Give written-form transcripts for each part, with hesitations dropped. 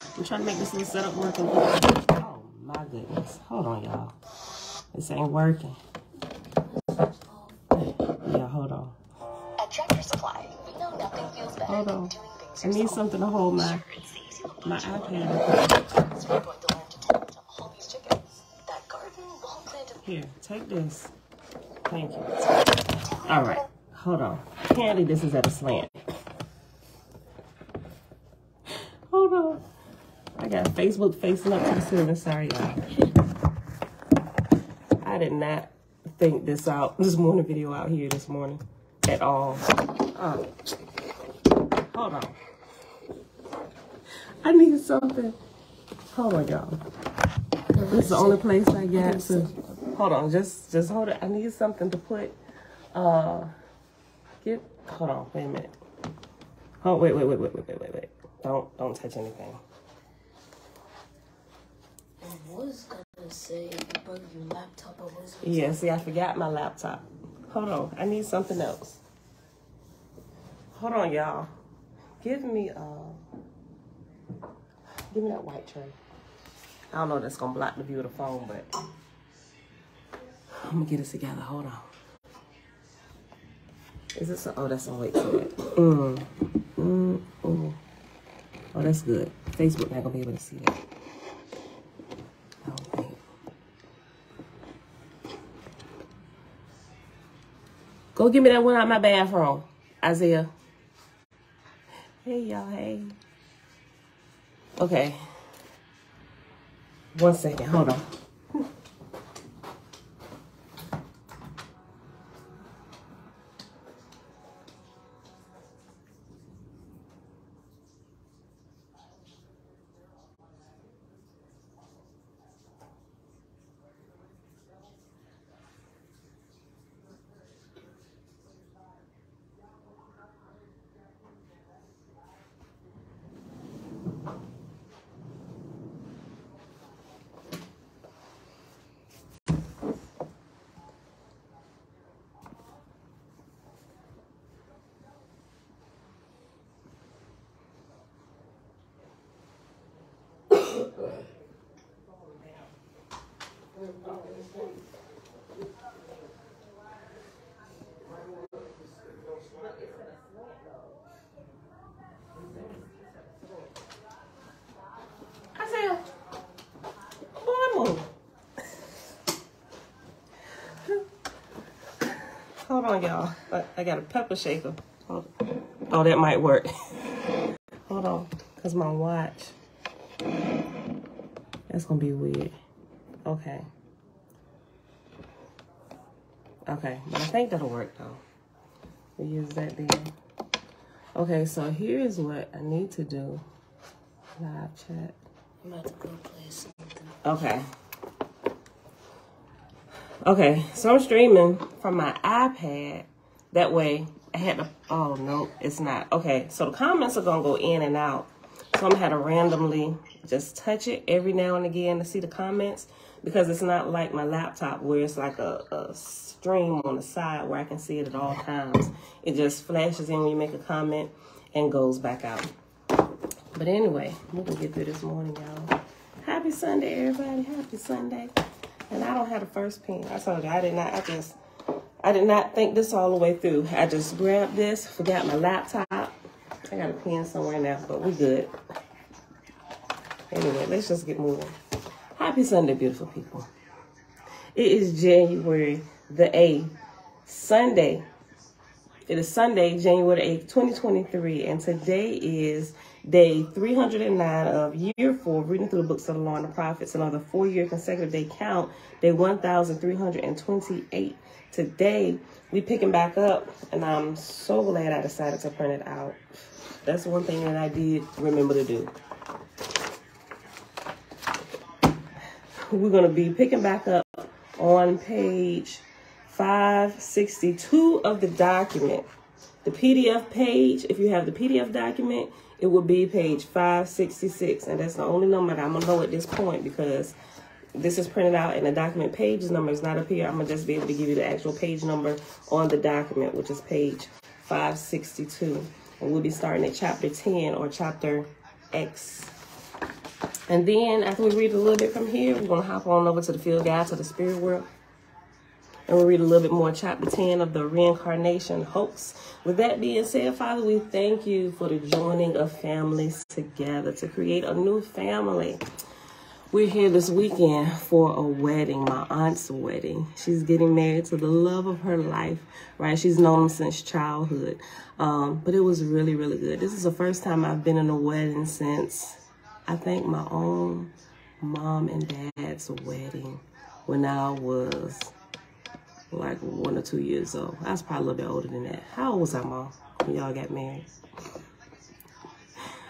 I'm trying to make this little setup working. Oh my goodness. Hold on, y'all. This ain't working. Yeah, hold on. At Tractor Supply, we know nothing feels better hold than on. doing things I need yourself. something to hold my Sure, it's easy to my put iPad. So we're going to learn to tend to all these chickens. That garden won't plant a... Here, take this. Thank you. All right, hold on. Apparently this is at a slant. Hold on. I got Facebook facing up to the ceiling. Sorry, y'all. I did not think this morning video out here this morning at all. Hold on. I need something. Hold on, y'all. This is the only place I got to. Hold on, just hold it. I need something to put. Hold on, wait a minute. Oh, wait. Don't touch anything. I was gonna say bug your laptop. Yeah, see, I forgot my laptop. Hold on, I need something else. Hold on, y'all. Give me that white tray. I don't know if that's gonna block the view of the phone, but I'm gonna get it together. Hold on. Is this oh, that's some weight to that. Oh, that's good. Facebook not gonna be able to see that. I don't think. Go get me that one out of my bathroom, Isaiah. Hey, y'all, hey. Okay. 1 second, hold on. Hold on, y'all. I got a pepper shaker. Oh, that might work. Hold on, because my watch. That's going to be weird. Okay. Okay, but I think that'll work, though. We use that there. Okay, so here's what I need to do. Live chat. I'm about to go play something. Okay. Okay, so I'm streaming from my iPad. That way, I had to, oh, no, it's not. Okay, so the comments are going to go in and out. So I'm going to have to randomly just touch it every now and again to see the comments. Because it's not like my laptop where it's like a stream on the side where I can see it at all times. It just flashes in when you make a comment and goes back out. But anyway, we're going to get through this morning, y'all. Happy Sunday, everybody. Happy Sunday. And I don't have the first pen. I told you, I did not think this all the way through. I just grabbed this, forgot my laptop. I got a pen somewhere now, but we good. Anyway, let's just get moving. Happy Sunday, beautiful people. It is January the 8th, Sunday. It is Sunday, January 8th, 2023, and today is day 309 of year 4, reading through the books of the law and the prophets, another 4-year consecutive day count, day 1328. Today, we picking back up, and I'm so glad I decided to print it out. That's one thing that I did remember to do. We're going to be picking back up on page 562 of the document. The PDF page, if you have the PDF document, it will be page 566. And that's the only number that I'm going to know at this point because this is printed out and the document page number is not up here. I'm going to just be able to give you the actual page number on the document, which is page 562. And we'll be starting at chapter 10 or chapter X. And then after we read a little bit from here, we're going to hop on over to the field guide to the spirit world. And we'll read a little bit more, chapter 10 of the ReIncarnation Hoax. With that being said, Father, we thank you for the joining of families together to create a new family. We're here this weekend for a wedding, my aunt's wedding. She's getting married to the love of her life, right? She's known him since childhood. But it was really, really good. This is the first time I've been in a wedding since, I think, my own mom and dad's wedding when I was like 1 or 2 years old. I was probably a little bit older than that. How old was I, Mom, when y'all got married?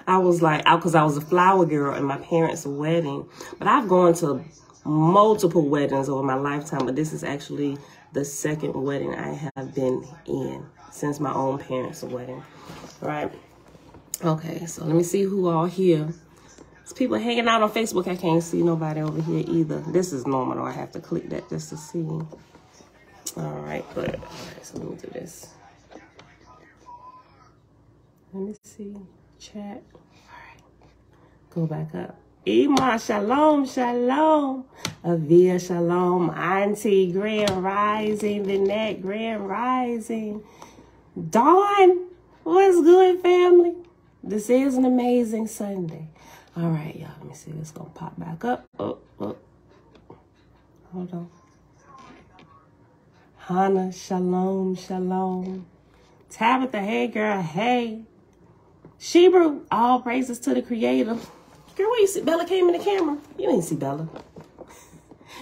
I was like, because I was a flower girl in my parents' wedding. But I've gone to multiple weddings over my lifetime, but this is actually the second wedding I have been in since my own parents' wedding. All right. Okay, so let me see who all here. There's people hanging out on Facebook. I can't see nobody over here either. This is normal, though. I have to click that just to see. All right, so let me do this. Let me see. Chat. All right. Go back up. Ima, shalom, shalom. Avia, shalom. Auntie, grand rising. Vinette, grand rising. Dawn, what's good, family? This is an amazing Sunday. All right, y'all. Let me see. It's going to pop back up. Oh. Hold on. Hannah, shalom, shalom. Tabitha, hey, girl, hey. Shebrew, all praises to the Creator. Girl, where you see? Bella came in the camera. You didn't see Bella.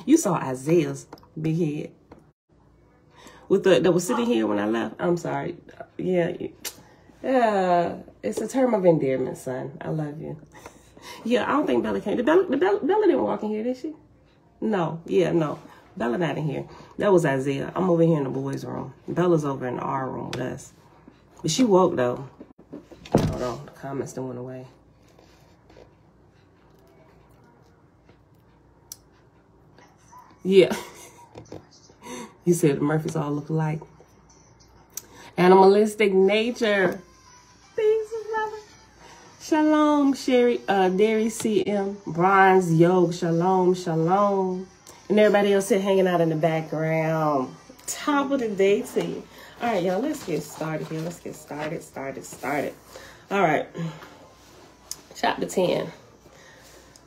You saw Isaiah's big head. That was sitting here when I left. I'm sorry. Yeah. It's a term of endearment, son. I love you. Yeah, I don't think Bella came. Bella didn't walk in here, did she? No. Yeah, no. Bella not in here. That was Isaiah. I'm over here in the boys' room. Bella's over in our room with us. But she woke, though. Hold on. The comments done went away. Yeah. You said the Murphys all look alike. Animalistic nature. Peace, brother. Shalom, Sherry, Derry CM. Bronze Yoke. Shalom, shalom. And everybody else here hanging out in the background. Top of the day to you. All right, y'all, let's get started here. Let's get started. All right. Chapter 10.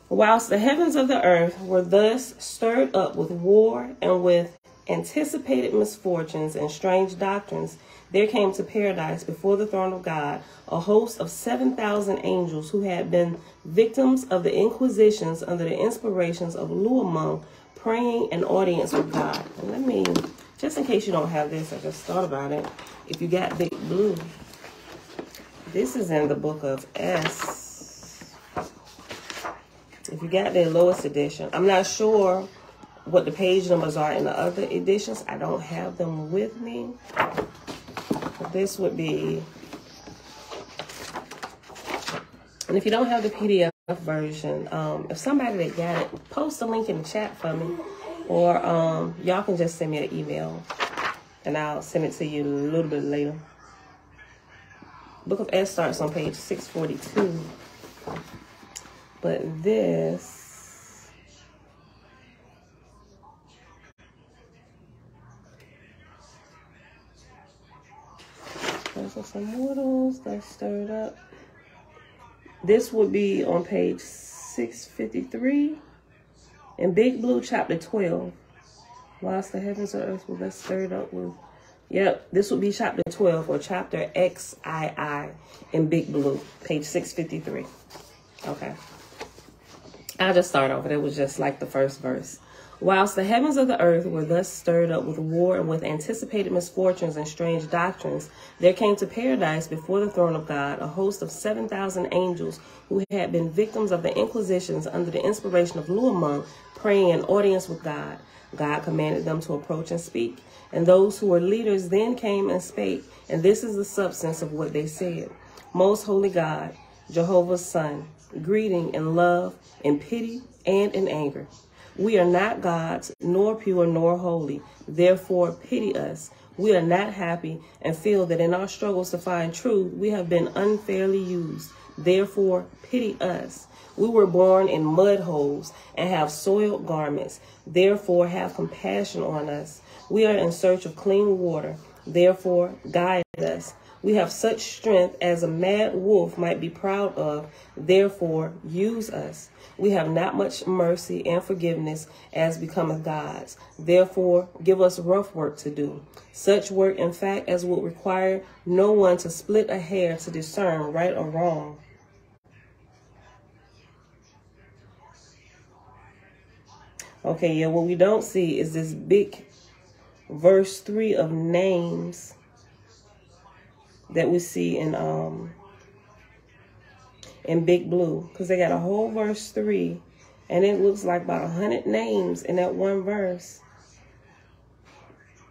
Whilst the heavens of the earth were thus stirred up with war and with anticipated misfortunes and strange doctrines, there came to paradise before the throne of God a host of 7,000 angels who had been victims of the inquisitions under the inspirations of Luamung, praying an audience with God. And let me, just in case you don't have this, I just thought about it. If you got Big Blue, this is in the book of S. If you got the lowest edition, I'm not sure what the page numbers are in the other editions. I don't have them with me. But this would be, and if you don't have the PDF version, if somebody that got it, post a link in the chat for me, or y'all can just send me an email and I'll send it to you a little bit later. Book of S starts on page 642, but this those are some mortals that stirred up. This would be on page 653 in Big Blue, chapter 12. Whilst the heavens and earth were thus stirred up with. Yep, this would be chapter 12 or chapter XII in Big Blue, page 653. Okay. I'll just start over. It was just like the first verse. Whilst the heavens of the earth were thus stirred up with war and with anticipated misfortunes and strange doctrines, there came to paradise before the throne of God a host of 7,000 angels who had been victims of the inquisitions under the inspiration of Luamung, praying an audience with God. God commanded them to approach and speak, and those who were leaders then came and spake, and this is the substance of what they said. Most holy God, Jehovah's Son, greeting in love, in pity, and in anger. We are not gods, nor pure, nor holy. Therefore, pity us. We are not happy and feel that in our struggles to find truth, we have been unfairly used. Therefore, pity us. We were born in mud holes and have soiled garments. Therefore, have compassion on us. We are in search of clean water. Therefore, guide us. We have such strength as a mad wolf might be proud of. Therefore, use us. We have not much mercy and forgiveness as becometh God's. Therefore, give us rough work to do. Such work, in fact, as would require no one to split a hair to discern right or wrong. Okay, yeah, what we don't see is this big verse 3 of names that we see in big blue, because they got a whole verse 3, and it looks like about 100 names in that one verse.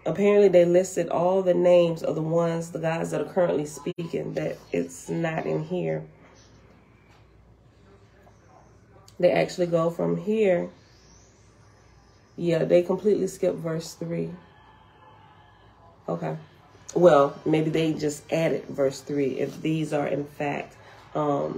Apparently they listed all the names of the guys that are currently speaking, that it's not in here. They actually go from here. Yeah, they completely skip verse 3. Okay. Well, maybe they just added verse 3 if these are in fact the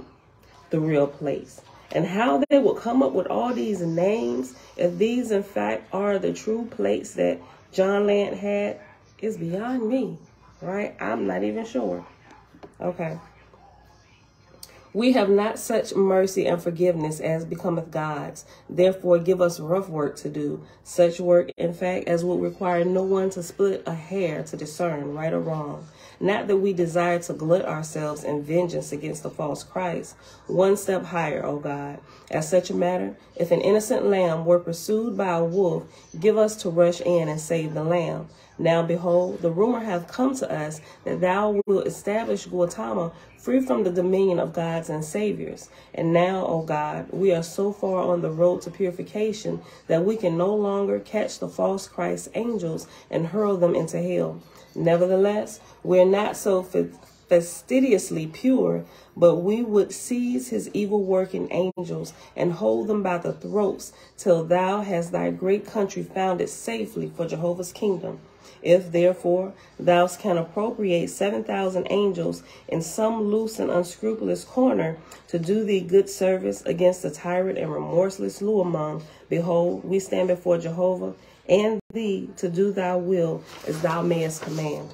real place. And how they will come up with all these names, if these in fact are the true plates that John Land had, is beyond me, right? I'm not even sure. Okay. We have not such mercy and forgiveness as becometh God's. Therefore, give us rough work to do. Such work, in fact, as would require no one to split a hair to discern right or wrong. Not that we desire to glut ourselves in vengeance against the false Christ. One step higher, O God. As such a matter, if an innocent lamb were pursued by a wolf, give us to rush in and save the lamb. Now, behold, the rumor hath come to us that thou wilt establish Gautama free from the dominion of gods and saviors. And now, O God, we are so far on the road to purification that we can no longer catch the false Christ angels and hurl them into hell. Nevertheless, we are not so fastidiously pure, but we would seize his evil working angels and hold them by the throats till thou hast thy great country founded safely for Jehovah's kingdom. If, therefore, thou can appropriate 7,000 angels in some loose and unscrupulous corner to do thee good service against the tyrant and remorseless Luamon, behold, we stand before Jehovah and thee to do thy will as thou mayest command.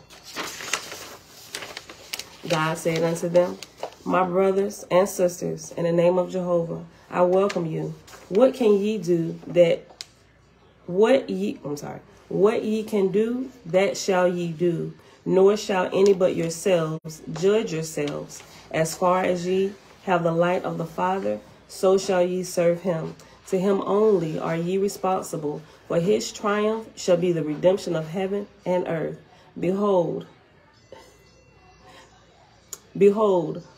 God said unto them, My brothers and sisters, in the name of Jehovah, I welcome you. What can ye do that, what ye can do, that shall ye do, nor shall any but yourselves judge yourselves. As far as ye have the light of the Father, so shall ye serve him. To him only are ye responsible, for his triumph shall be the redemption of heaven and earth. Behold,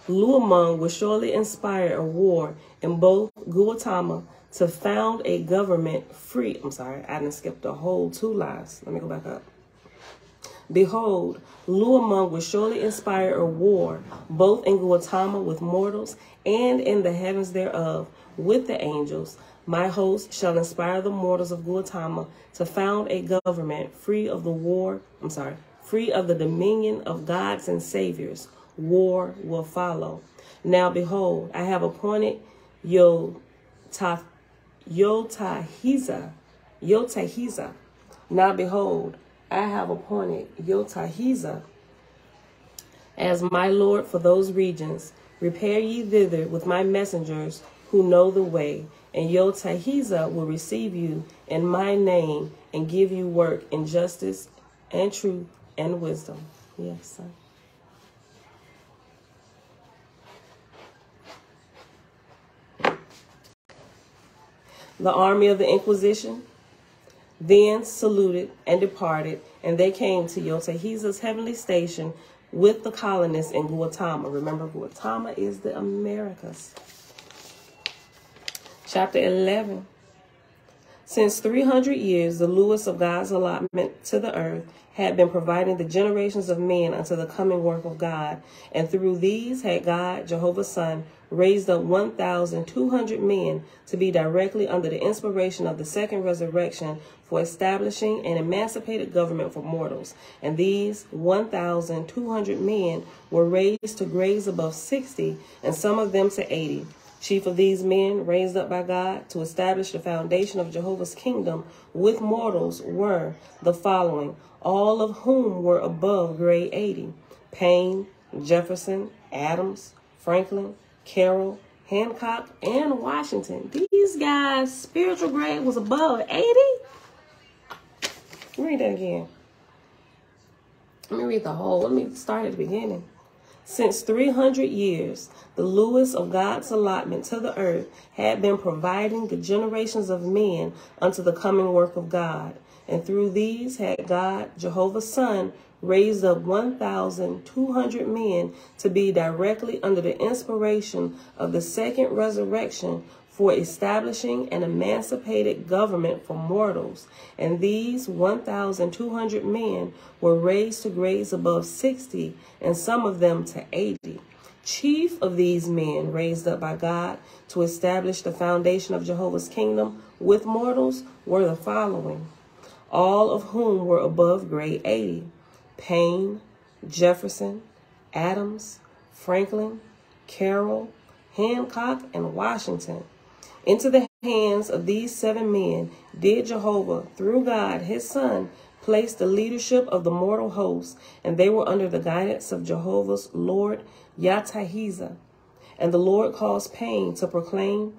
Luamon will surely inspire a war in both Gautama to found a government free. I'm sorry, I didn't skip the whole 2 lines. Let me go back up. Behold, Luamon will surely inspire a war, both in Gautama with mortals and in the heavens thereof with the angels. My host shall inspire the mortals of Gautama to found a government free of the dominion of gods and saviors. War will follow. Now behold, I have appointed Yotahiza. Now behold, I have appointed Yotahiza as my lord for those regions. Repair ye thither with my messengers who know the way, and Yotahiza will receive you in my name and give you work in justice and truth and wisdom. Yes, son. The army of the Inquisition then saluted and departed, and they came to Yotahiza's heavenly station with the colonists in Gautama. Remember, Gautama is the Americas. Chapter 11. Since 300 years, the Lewis of God's allotment to the earth had been providing the generations of men unto the coming work of God. And through these had God, Jehovah's Son, raised up 1,200 men to be directly under the inspiration of the second resurrection for establishing an emancipated government for mortals. And these 1,200 men were raised to grades above 60, and some of them to 80. Chief of these men, raised up by God to establish the foundation of Jehovah's kingdom with mortals, were the following, all of whom were above grade 80. Payne, Jefferson, Adams, Franklin, Carroll, Hancock, and Washington. These guys' spiritual grade was above 80? Read that again. Let me read the whole. Let me start at the beginning. Since 300 years, the Lewis of God's allotment to the earth had been providing the generations of men unto the coming work of God. And through these had God, Jehovah's Son, raised up 1,200 men to be directly under the inspiration of the second resurrection for establishing an emancipated government for mortals. And these 1,200 men were raised to grades above 60, and some of them to 80. Chief of these men, raised up by God to establish the foundation of Jehovah's kingdom with mortals, were the following, all of whom were above grade 80. Payne, Jefferson, Adams, Franklin, Carroll, Hancock, and Washington. Into the hands of these 7 men did Jehovah, through God, his Son, place the leadership of the mortal host, and they were under the guidance of Jehovah's Lord Yatahiza. And the Lord caused Payne to proclaim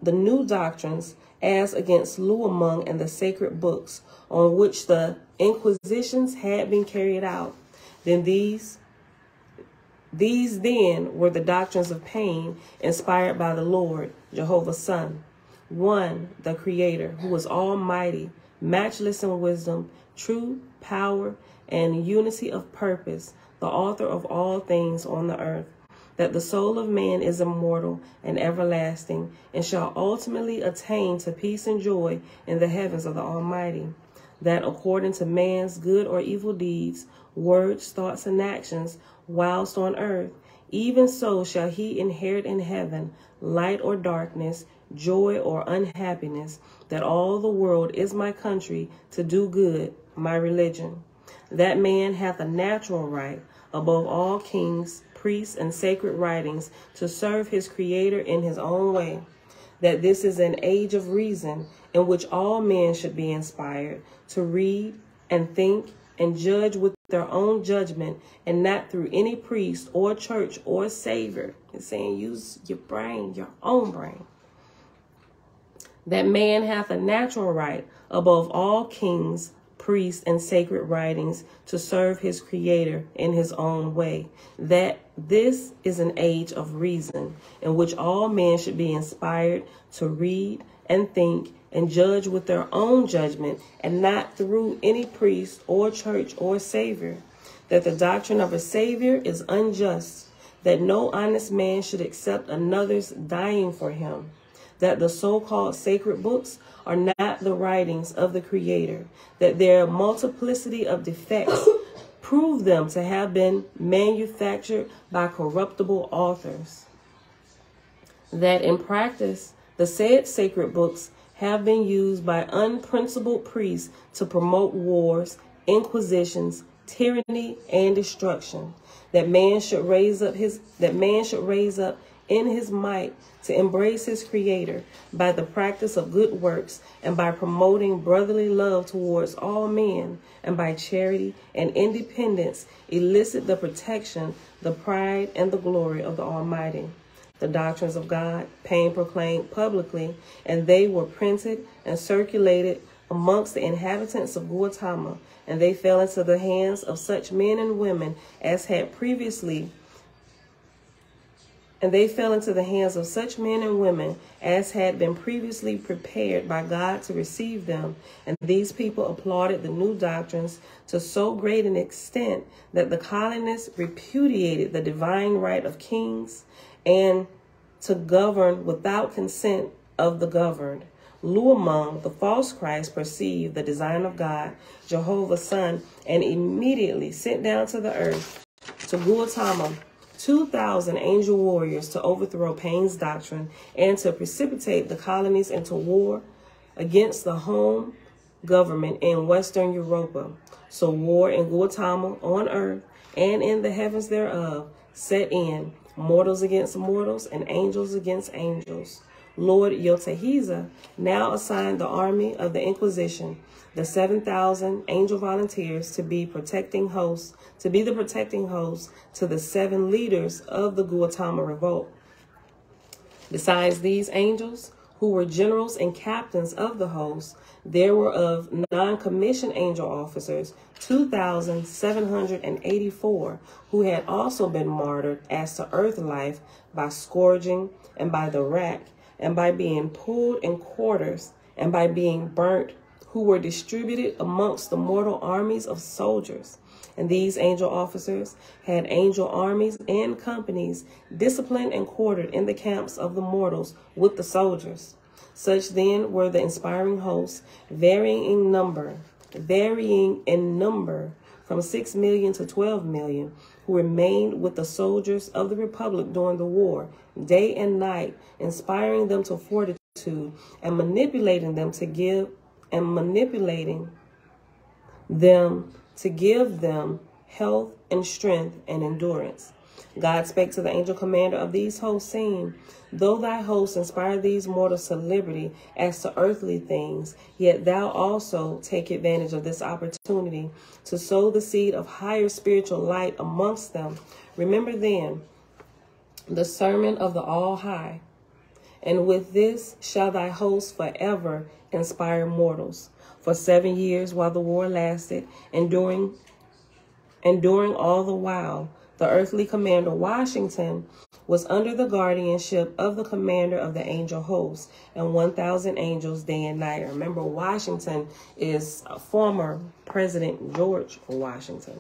the new doctrines as against Luamung and the sacred books, on which the inquisitions had been carried out. Then these then were the doctrines of Payne, inspired by the Lord, Jehovah's Son. 1, the Creator, who is almighty, matchless in wisdom, true power, and unity of purpose, the author of all things on the earth, that the soul of man is immortal and everlasting, and shall ultimately attain to peace and joy in the heavens of the Almighty, that according to man's good or evil deeds, words, thoughts, and actions, whilst on earth, even so shall he inherit in heaven light or darkness, joy or unhappiness, that all the world is my country, to do good, my religion. That man hath a natural right, above all kings, priests, and sacred writings, to serve his Creator in his own way, that this is an age of reason, in which all men should be inspired to read and think and judge with their own judgment, and not through any priest or church or savior. It's saying use your brain, your own brain. That man hath a natural right, above all kings, priests, and sacred writings, to serve his Creator in his own way, that this is an age of reason, in which all men should be inspired to read and think and judge with their own judgment, and not through any priest or church or savior, that the doctrine of a savior is unjust, that no honest man should accept another's dying for him, that the so-called sacred books are not the writings of the Creator, that their multiplicity of defects prove them to have been manufactured by corruptible authors, that in practice the said sacred books have been used by unprincipled priests to promote wars, inquisitions, tyranny, and destruction, that man should raise up in his might to embrace his Creator by the practice of good works, and by promoting brotherly love towards all men, and by charity and independence elicit the protection, the pride, and the glory of the Almighty. The doctrines of God, Payne proclaimed publicly, and they were printed and circulated amongst the inhabitants of Guatemala, and they fell into the hands of such men and women as had previously been prepared by God to receive them. And these people applauded the new doctrines to so great an extent that the colonists repudiated the divine right of kings and to govern without consent of the governed, Luamong, the false Christ, perceived the design of God, Jehovah's Son, and immediately sent down to the earth to Gautama 2,000 angel warriors to overthrow Paine's doctrine and to precipitate the colonies into war against the home government in Western Europa. So war in Gautama on earth and in the heavens thereof set in, mortals against mortals and angels against angels. Lord Yotahiza now assigned the army of the Inquisition, the 7,000 angel volunteers, to be the protecting hosts to the 7 leaders of the Gautama revolt. Besides these angels, who were generals and captains of the host, there were of non-commissioned angel officers 2,784 who had also been martyred as to earth life by scourging and by the rack and by being pulled in quarters and by being burnt, who were distributed amongst the mortal armies of soldiers. And these angel officers had angel armies and companies disciplined and quartered in the camps of the mortals with the soldiers. Such then were the inspiring hosts, varying in number from 6 million to 12 million, who remained with the soldiers of the Republic during the war, day and night, inspiring them to fortitude and manipulating them to give them health and strength and endurance. God spake to the angel commander of these hosts, saying, Though thy hosts inspire these mortals to liberty as to earthly things, yet thou also take advantage of this opportunity to sow the seed of higher spiritual light amongst them. Remember then the sermon of the All-High, and with this shall thy host forever inspire mortals. For 7 years while the war lasted, and during all the while, the earthly commander Washington was under the guardianship of the commander of the angel host and 1,000 angels day and night. Remember, Washington is former President George Washington.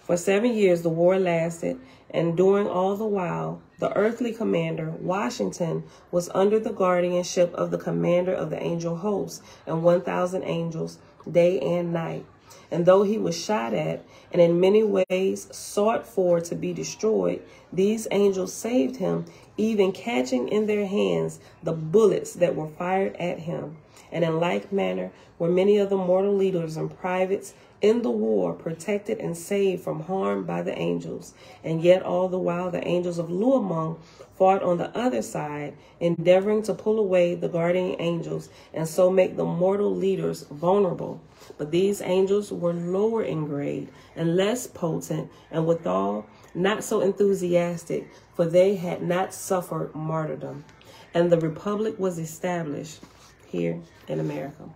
For 7 years the war lasted, and during all the while, the earthly commander Washington was under the guardianship of the commander of the angel host and 1,000 angels day and night. And though he was shot at and in many ways sought for to be destroyed, these angels saved him, even catching in their hands the bullets that were fired at him. And in like manner were many of the mortal leaders and privates in the war protected and saved from harm by the angels. And yet all the while the angels of Luamong fought on the other side, endeavoring to pull away the guardian angels and so make the mortal leaders vulnerable. But these angels were lower in grade and less potent, and withal not so enthusiastic, for they had not suffered martyrdom. And the Republic was established here in America.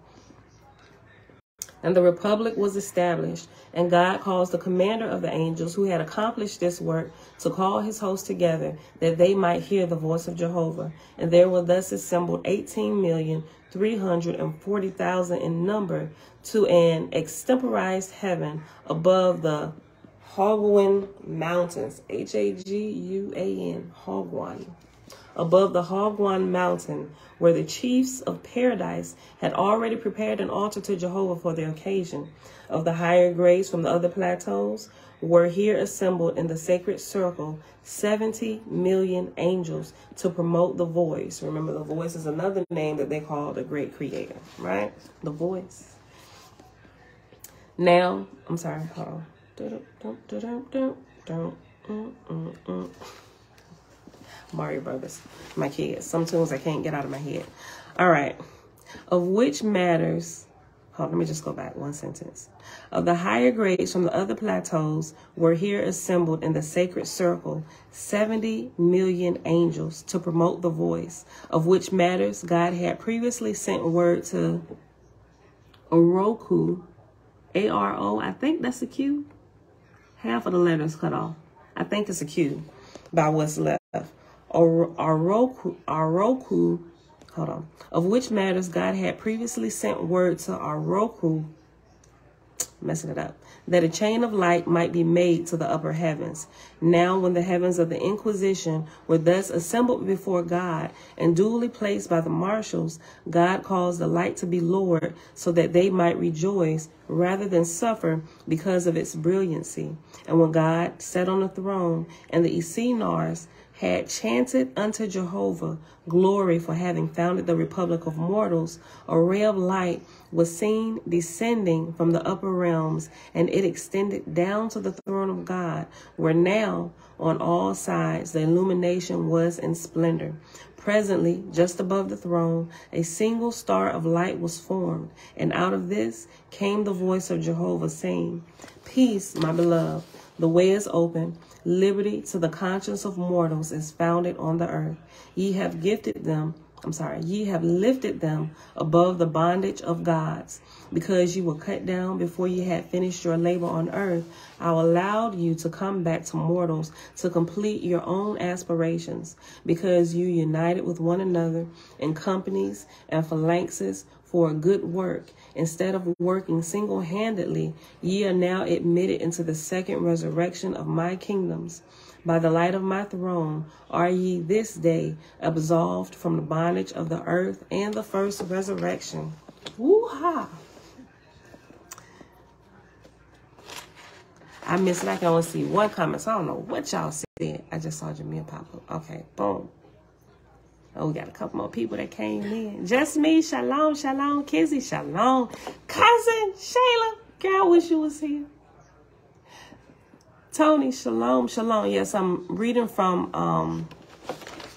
And the Republic was established, and God caused the commander of the angels who had accomplished this work to call his host together, that they might hear the voice of Jehovah. And there were thus assembled 18,340,000 in number to an extemporized heaven above the Hogwan Mountains, H-A-G-U-A-N, Hogwan. Above the Hogwan Mountain, where the chiefs of paradise had already prepared an altar to Jehovah for the occasion. Of the higher grades from the other plateaus were here assembled in the sacred circle 70 million angels to promote the voice. Remember, the voice is another name that they call the great creator, right? The voice. Now, I'm sorry, hold on. Mario Brothers, my kids. Some tunes I can't get out of my head. All right. Of which matters, hold on, let me just go back one sentence. Of the higher grades from the other plateaus were here assembled in the sacred circle 70 million angels to promote the voice, of which matters God had previously sent word to Oroku, A-R-O, I think that's a Q. Half of the letters cut off. I think it's a Q by what's left. Oroku, hold on, of which matters God had previously sent word to Oroku, messing it up, that a chain of light might be made to the upper heavens. Now, when the heavens of the Inquisition were thus assembled before God and duly placed by the marshals, God caused the light to be lowered so that they might rejoice rather than suffer because of its brilliancy. And when God sat on the throne and the Essenars had chanted unto Jehovah glory for having founded the republic of mortals, a ray of light was seen descending from the upper realms, and it extended down to the throne of God, where now on all sides the illumination was in splendor. Presently, just above the throne, a single star of light was formed, and out of this came the voice of Jehovah saying, Peace, my beloved, the way is open. Liberty to the conscience of mortals is founded on the earth. Ye have lifted them above the bondage of gods. Because you were cut down before you had finished your labor on earth, I allowed you to come back to mortals to complete your own aspirations. Because you united with one another in companies and phalanxes for a good work, instead of working single-handedly, ye are now admitted into the second resurrection of my kingdoms. By the light of my throne are ye this day absolved from the bondage of the earth and the first resurrection. Woo-ha! I missed it. I can only see one comment, so I don't know what y'all said. I just saw Jamil pop up. Okay, boom. Oh, we got a couple more people that came in. Just me, shalom, shalom. Kizzy, shalom. Cousin, Shayla. Girl, I wish you was here. Tony, shalom, shalom. Yes, I'm reading from,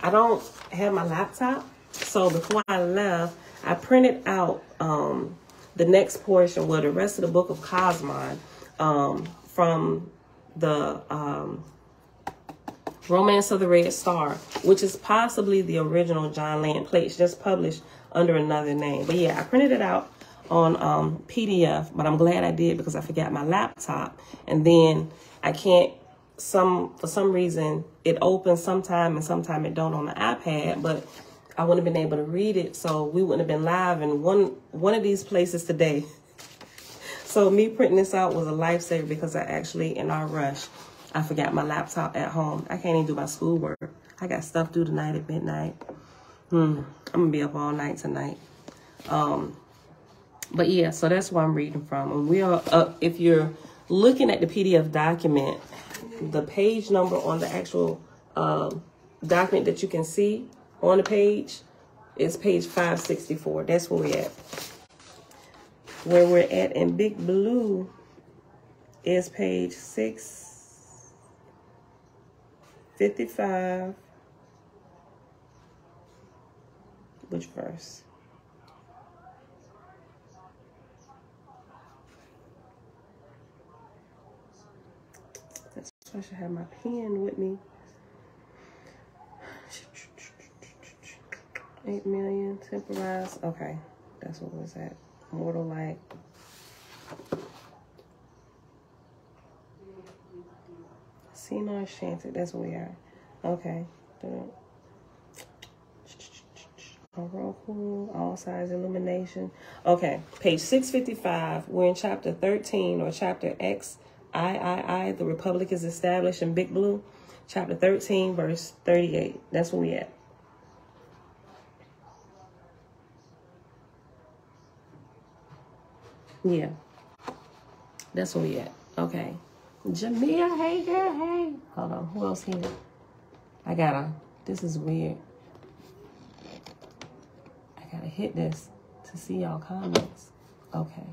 I don't have my laptop. So before I left, I printed out the next portion, well, the rest of the book of Cosmon from the Romance of the Red Star, which is possibly the original John Land plates, just published under another name. But yeah, I printed it out on PDF, but I'm glad I did because I forgot my laptop. And then I can't, for some reason, it opens sometime and sometime it don't on the iPad, but I wouldn't have been able to read it, so we wouldn't have been live in one of these places today. So me printing this out was a lifesaver because I actually, in our rush, I forgot my laptop at home. I can't even do my schoolwork. I got stuff due tonight at midnight. I'm going to be up all night tonight. But yeah, so that's where I'm reading from. And we are up, if you're looking at the PDF document, the page number on the actual document that you can see on the page is page 564. That's where we're at. Where we're at in Big Blue is page 655. Which verse? I should have my pen with me. 8 million, temporize. Okay, that's what was that. Mortal light. Seen or enchanted, that's where we are. Okay. All sides illumination. Okay, page 655. We're in chapter 13 or chapter X. I, the Republic is established in Big Blue. Chapter 13, verse 38. That's where we at. Yeah. That's where we at. Okay. Jamia, hey girl, hey. Hold on, who else here? This is weird. I gotta hit this to see y'all comments. Okay.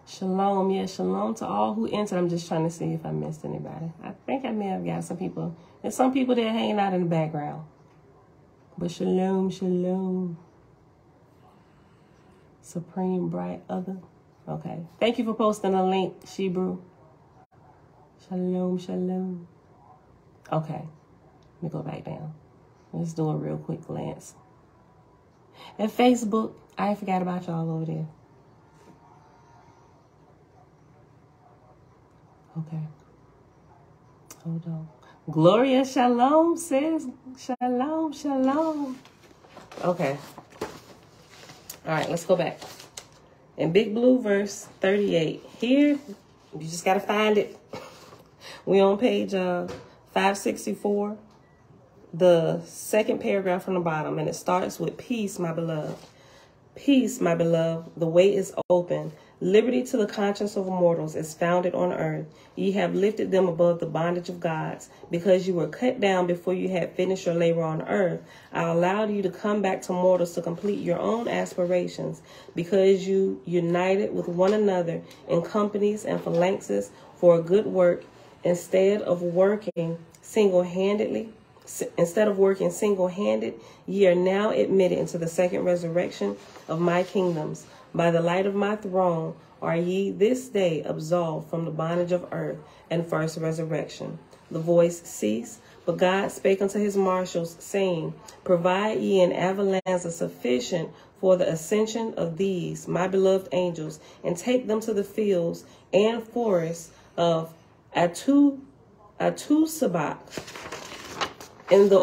Shalom, yeah, shalom to all who entered. I'm just trying to see if I missed anybody. I think I may have got some people. There's some people that are hanging out in the background. But shalom, shalom. Supreme Bright Other. Okay. Thank you for posting a link, Shebrew. Shalom, shalom. Okay. Let me go back down. Let's do a real quick glance. And Facebook, I forgot about y'all over there. Okay. Hold on. Gloria, shalom, sis. Shalom, shalom. Okay. All right, let's go back. In Big Blue, verse 38. Here, you just got to find it. We on page 564, the second paragraph from the bottom, and it starts with peace, my beloved. Peace, my beloved, the way is open. Liberty to the conscience of mortals is founded on earth. Ye have lifted them above the bondage of gods. Because you were cut down before you had finished your labor on earth, I allowed you to come back to mortals to complete your own aspirations. Because you united with one another in companies and phalanxes for a good work, instead of working single-handed, ye are now admitted into the second resurrection of my kingdoms. By the light of my throne are ye this day absolved from the bondage of earth and first resurrection. The voice ceased, but God spake unto his marshals, saying, Provide ye an avalanche sufficient for the ascension of these, my beloved angels, and take them to the fields and forests of Atu Sabak in the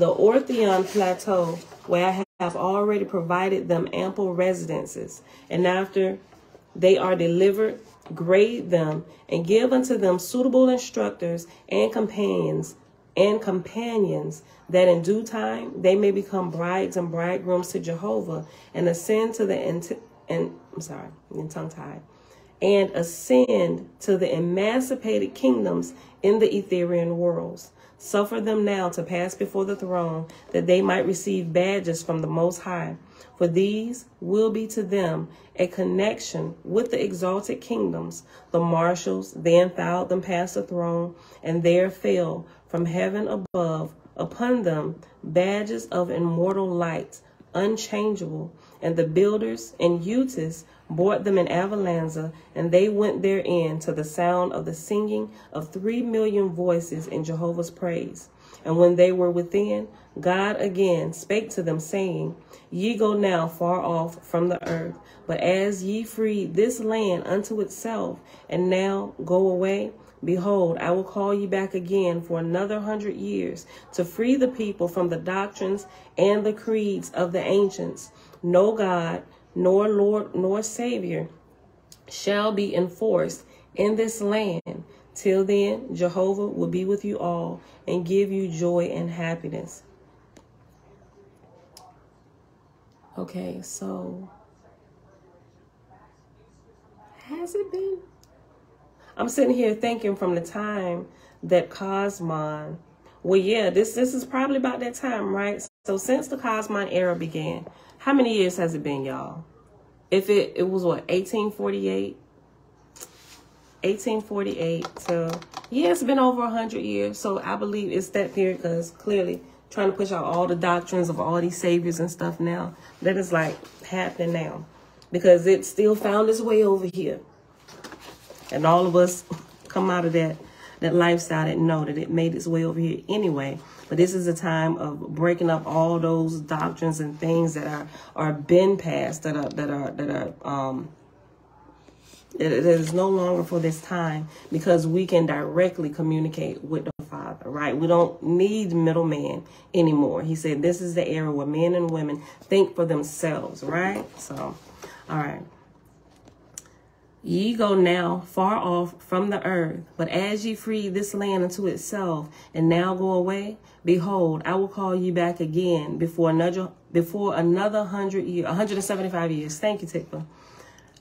Orthion plateau, where I have already provided them ample residences. And after they are delivered, grade them and give unto them suitable instructors and companions, that in due time they may become brides and bridegrooms to Jehovah and ascend to the emancipated kingdoms in the Etherian worlds. Suffer them now to pass before the throne, that they might receive badges from the Most High. For these will be to them a connection with the exalted kingdoms. The marshals then followed them past the throne, and there fell from heaven above upon them badges of immortal light, unchangeable. And the builders and Utis brought them in avalanche, and they went therein to the sound of the singing of 3 million voices in Jehovah's praise. And when they were within, God again spake to them, saying, Ye go now far off from the earth, but as ye freed this land unto itself, and now go away, behold, I will call ye back again for another 100 years, to free the people from the doctrines and the creeds of the ancients. No God, nor Lord, nor Savior shall be enforced in this land. Till then, Jehovah will be with you all and give you joy and happiness. Okay, so has it been? I'm sitting here thinking from the time that Cosmon, well, yeah, this is probably about that time, right? So since the Cosmon era began, how many years has it been, y'all? If it was what, 1848? 1848, so yeah, it's been over 100 years. So I believe it's that period, because clearly trying to push out all the doctrines of all these saviors and stuff now, that is like happening now, because it still found its way over here. And all of us come out of that lifestyle that know that it made its way over here anyway. But this is a time of breaking up all those doctrines and things that are been passed, that it is no longer for this time, because we can directly communicate with the Father, right? We don't need middleman anymore. He said this is the era where men and women think for themselves, right? So, all right. Ye go now far off from the earth, but as ye free this land unto itself, and now go away, behold, I will call you back again before another 175 years. Thank you, Tikva.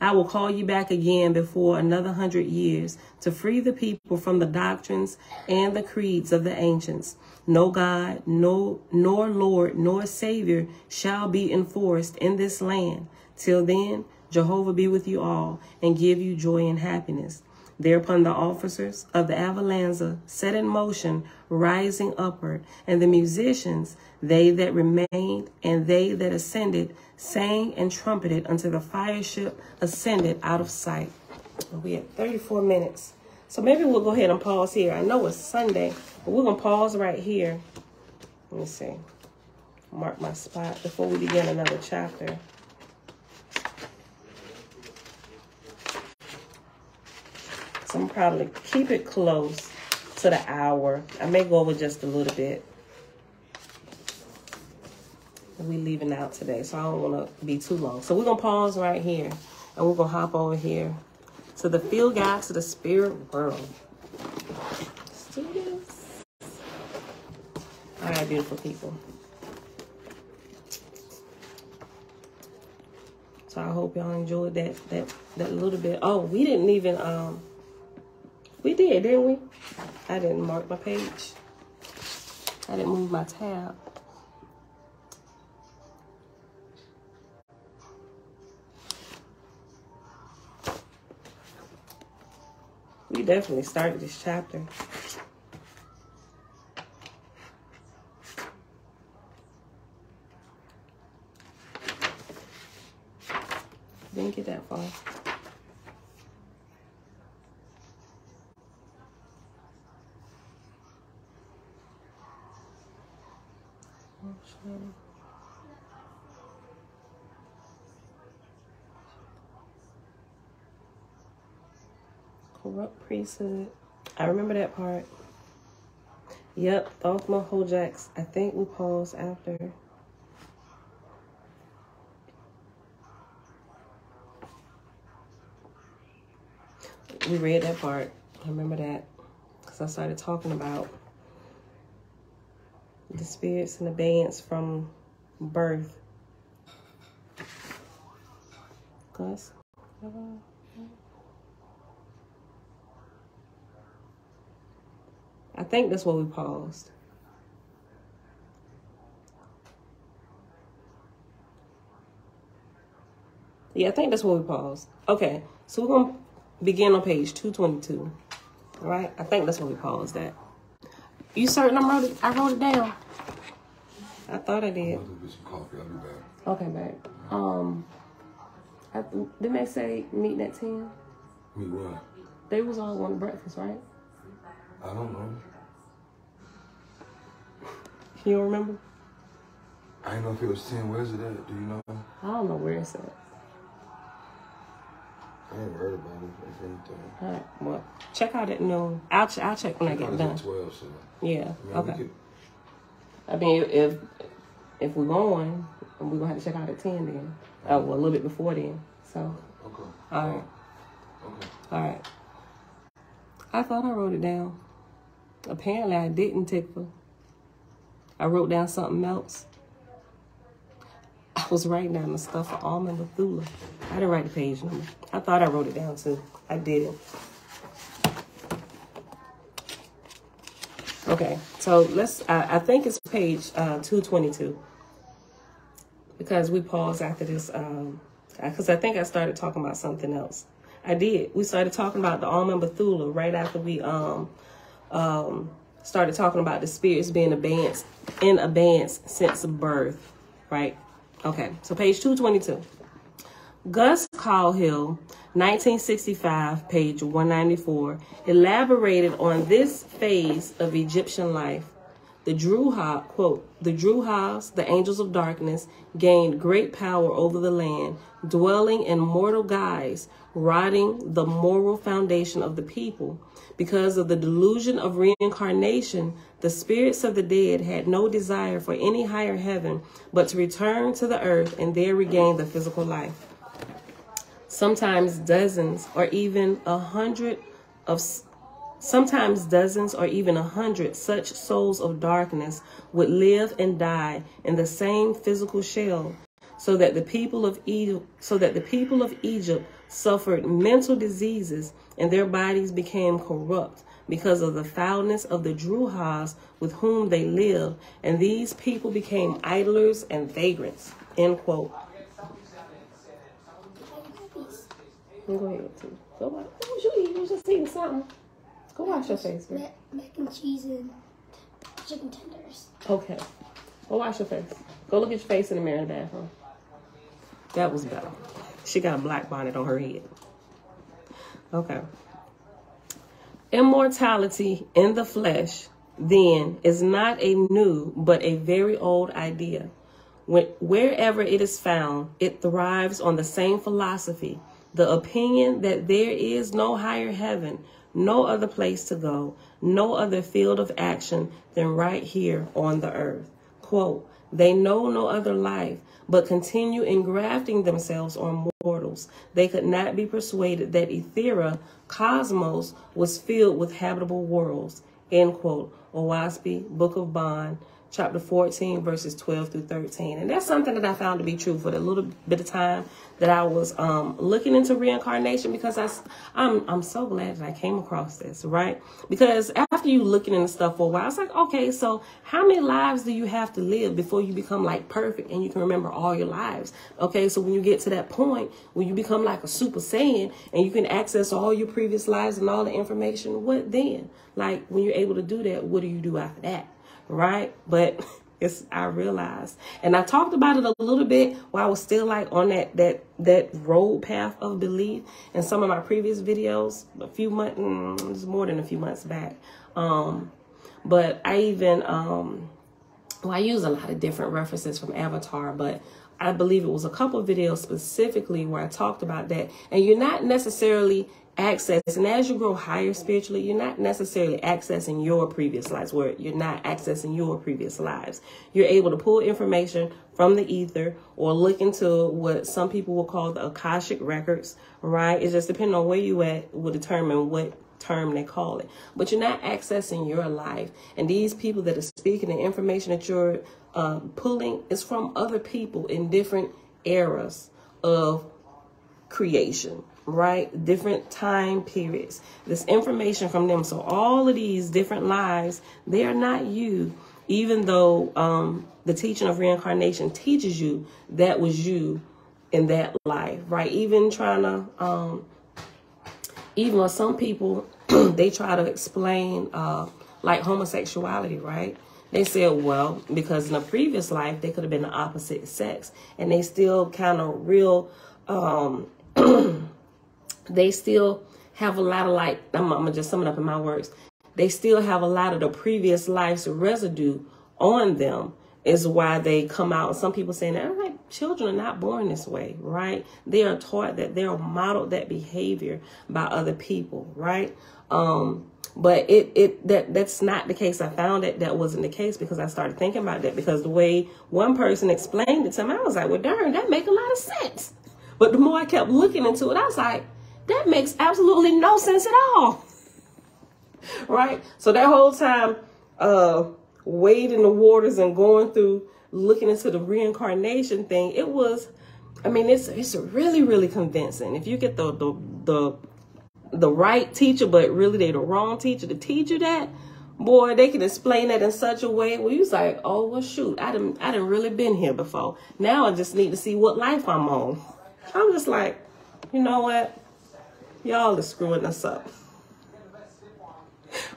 I will call you back again before another 100 years, to free the people from the doctrines and the creeds of the ancients. No God, nor Lord, nor Savior shall be enforced in this land. Till then, Jehovah be with you all and give you joy and happiness. Thereupon the officers of the avalanche set in motion, rising upward, and the musicians, they that remained and they that ascended, sang and trumpeted until the fire ship ascended out of sight. We had 34 minutes. So maybe we'll go ahead and pause here. I know it's Sunday, but we're going to pause right here. Let me see. Mark my spot before we begin another chapter. probably keep it close to the hour. I may go over just a little bit. We leaving out today, so I don't want to be too long. So we're going to pause right here, and we're going to hop over here to the field guide to the spirit world. Let's do this. All right, beautiful people. So I hope y'all enjoyed that little bit. Oh, we didn't even, we did, didn't we? I didn't mark my page. I didn't move my tab. We definitely started this chapter. Didn't get that far. Corrupt priesthood. I remember that part. Yep, Dogma Hojax. I think we paused after. We read that part. I remember that because I started talking about the spirits in abeyance from birth. Gus? I think that's where we paused. Yeah, I think that's where we paused. Okay, so we're going to begin on page 222. All right? I think that's where we paused at. You certain I wrote it down? I thought I did. I'll get some coffee. I'll be back. Okay, babe. Didn't they say meeting at 10? Meet what? They was all going to breakfast, right? I don't know. You don't remember? I didn't know if it was 10. Where's it at? Do you know? I don't know where it's at. I haven't heard about it. If anything. All right, well, check out at noon. I'll check when I get done. At 12, so. Yeah, I mean, okay. I mean, if we're going, we're going to have to check out at 10 then. Oh, well, a little bit before then. So, Okay. all right. Okay. All right. I thought I wrote it down. Apparently, I didn't, Tickler. I wrote down something else. I was writing down the stuff for Almond Bethula. I didn't write the page number. I thought I wrote it down too. I didn't. Okay, so let's, I think it's page 222. Because we paused after this, because I think I started talking about something else. I did. We started talking about the Almond Bethula right after we started talking about the spirits being in abeyance since birth, right? Okay, so page 222. Gus Caldwell, 1965, page 194, elaborated on this phase of Egyptian life. The Druha, quote, the Druhas, the angels of darkness, gained great power over the land, dwelling in mortal guise, rotting the moral foundation of the people. Because of the delusion of reincarnation, the spirits of the dead had no desire for any higher heaven, but to return to the earth and there regain the physical life. Sometimes dozens or even 100 such souls of darkness would live and die in the same physical shell, so that the people of Egypt suffered mental diseases and their bodies became corrupt because of the foulness of the Druhas with whom they lived, and these people became idlers and vagrants. End quote. Go ahead, too. Go watch. What you eat? You just eating something. Go wash your face, girl. Mac and cheese and chicken tenders. Okay. Go wash your face. Go look at your face in the mirror in the bathroom. That was better. She got a black bonnet on her head. Okay. Immortality in the flesh, then, is not a new but a very old idea. Wherever it is found, it thrives on the same philosophy, the opinion that there is no higher heaven, no other place to go, no other field of action than right here on the earth. Quote, they know no other life, but continue engrafting themselves on mortals. They could not be persuaded that Ethera, cosmos, was filled with habitable worlds. End quote. Owaspi, Book of Bond, chapter 14, verses 12 through 13. And that's something that I found to be true for the little bit of time that I was looking into reincarnation, because I'm so glad that I came across this, right? Because after you looking into stuff for a while, it's like, okay, so how many lives do you have to live before you become like perfect and you can remember all your lives? Okay, so when you get to that point when you become like a Super Saiyan and you can access all your previous lives and all the information, what then? Like, when you're able to do that, what do you do after that? Right? But I realized, and I talked about it a little bit while I was still like on that road path of belief in some of my previous videos, a few months, more than a few months back. But I even, I use a lot of different references from Avatar, but I believe it was a couple of videos specifically where I talked about that. And you're not necessarily accessing, as you grow higher spiritually, you're not necessarily accessing your previous lives, where you're not accessing your previous lives. You're able to pull information from the ether or look into what some people will call the Akashic records, right? It's just depending on where you at will determine what term they call it. But you're not accessing your life. And these people that are speaking, the information that you're pulling is from other people in different eras of creation, right? Different time periods. This information from them. So all of these different lives, they are not you, even though the teaching of reincarnation teaches you that was you in that life, right? Even trying to, even with some people, they try to explain like homosexuality, right? They said, well, because in a previous life, they could have been the opposite sex, and they still kind of real, they still have a lot of, like, I'm going to just sum it up in my words. They still have a lot of the previous life's residue on them, is why they come out. Some people saying that, like, children are not born this way, right? They are taught that, they are modeled that behavior by other people, right? But that's not the case. I found that wasn't the case because I started thinking about that, because the way one person explained it to me, I was like, well, darn, that make a lot of sense. But the more I kept looking into it, I was like, that makes absolutely no sense at all. Right? So that whole time, wading the waters and going through, looking into the reincarnation thing, it was, I mean, it's really, really convincing. If you get the right teacher, but really they the wrong teacher to teach you that, boy, they can explain that in such a way where you're like, oh, well, shoot, I done really been here before. Now I just need to see what life I'm on. I'm just like, you know what? Y'all are screwing us up.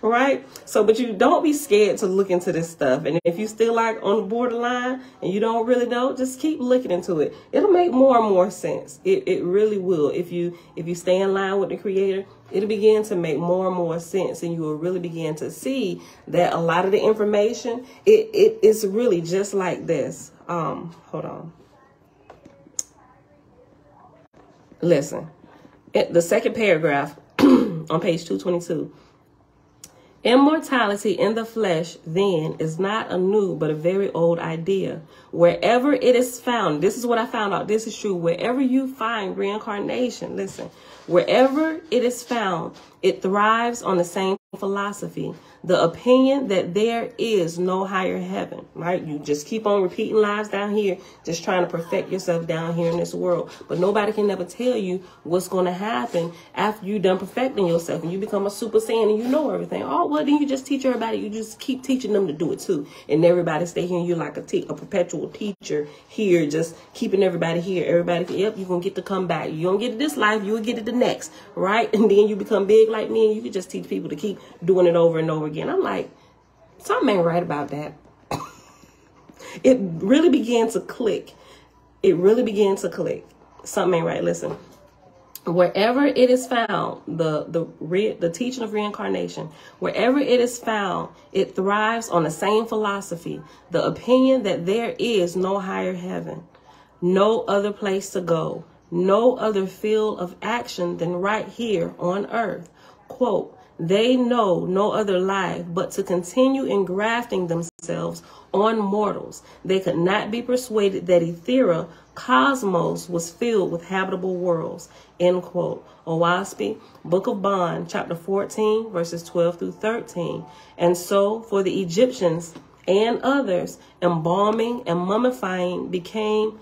Right? So, but you don't be scared to look into this stuff. And if you still like on the borderline and you don't really know, just keep looking into it. It'll make more and more sense. It really will. If you stay in line with the Creator, it'll begin to make more and more sense, and you will really begin to see that a lot of the information, it's really just like this. Hold on. Listen, the second paragraph on page 222. Immortality in the flesh, then, is not a new but a very old idea. Wherever it is found, this is what I found out, this is true, wherever you find reincarnation, listen, wherever it is found, it thrives on the same philosophy, the opinion that there is no higher heaven, right? You just keep on repeating lives down here, just trying to perfect yourself down here in this world. But nobody can never tell you what's going to happen after you're done perfecting yourself and you become a Super Saiyan and you know everything. Oh, well, then you just teach everybody. You just keep teaching them to do it too. And everybody stay hearing you like a perpetual teacher here, just keeping everybody here. Everybody, yep, you're going to get to come back. You don't get it this life, you'll get it the next, right? And then you become big like me and you can just teach people to keep doing it over and over again. I'm like, something ain't right about that. It really began to click. It really began to click. Something ain't right. Listen, wherever it is found, the teaching of reincarnation, wherever it is found, it thrives on the same philosophy, the opinion that there is no higher heaven, no other place to go, no other field of action than right here on earth. Quote, They know no other life but to continue engrafting themselves on mortals. They could not be persuaded that Ethera cosmos was filled with habitable worlds. End quote. Owaspi, Book of Bond, chapter 14, verses 12 through 13. And so, for the Egyptians and others, embalming and mummifying became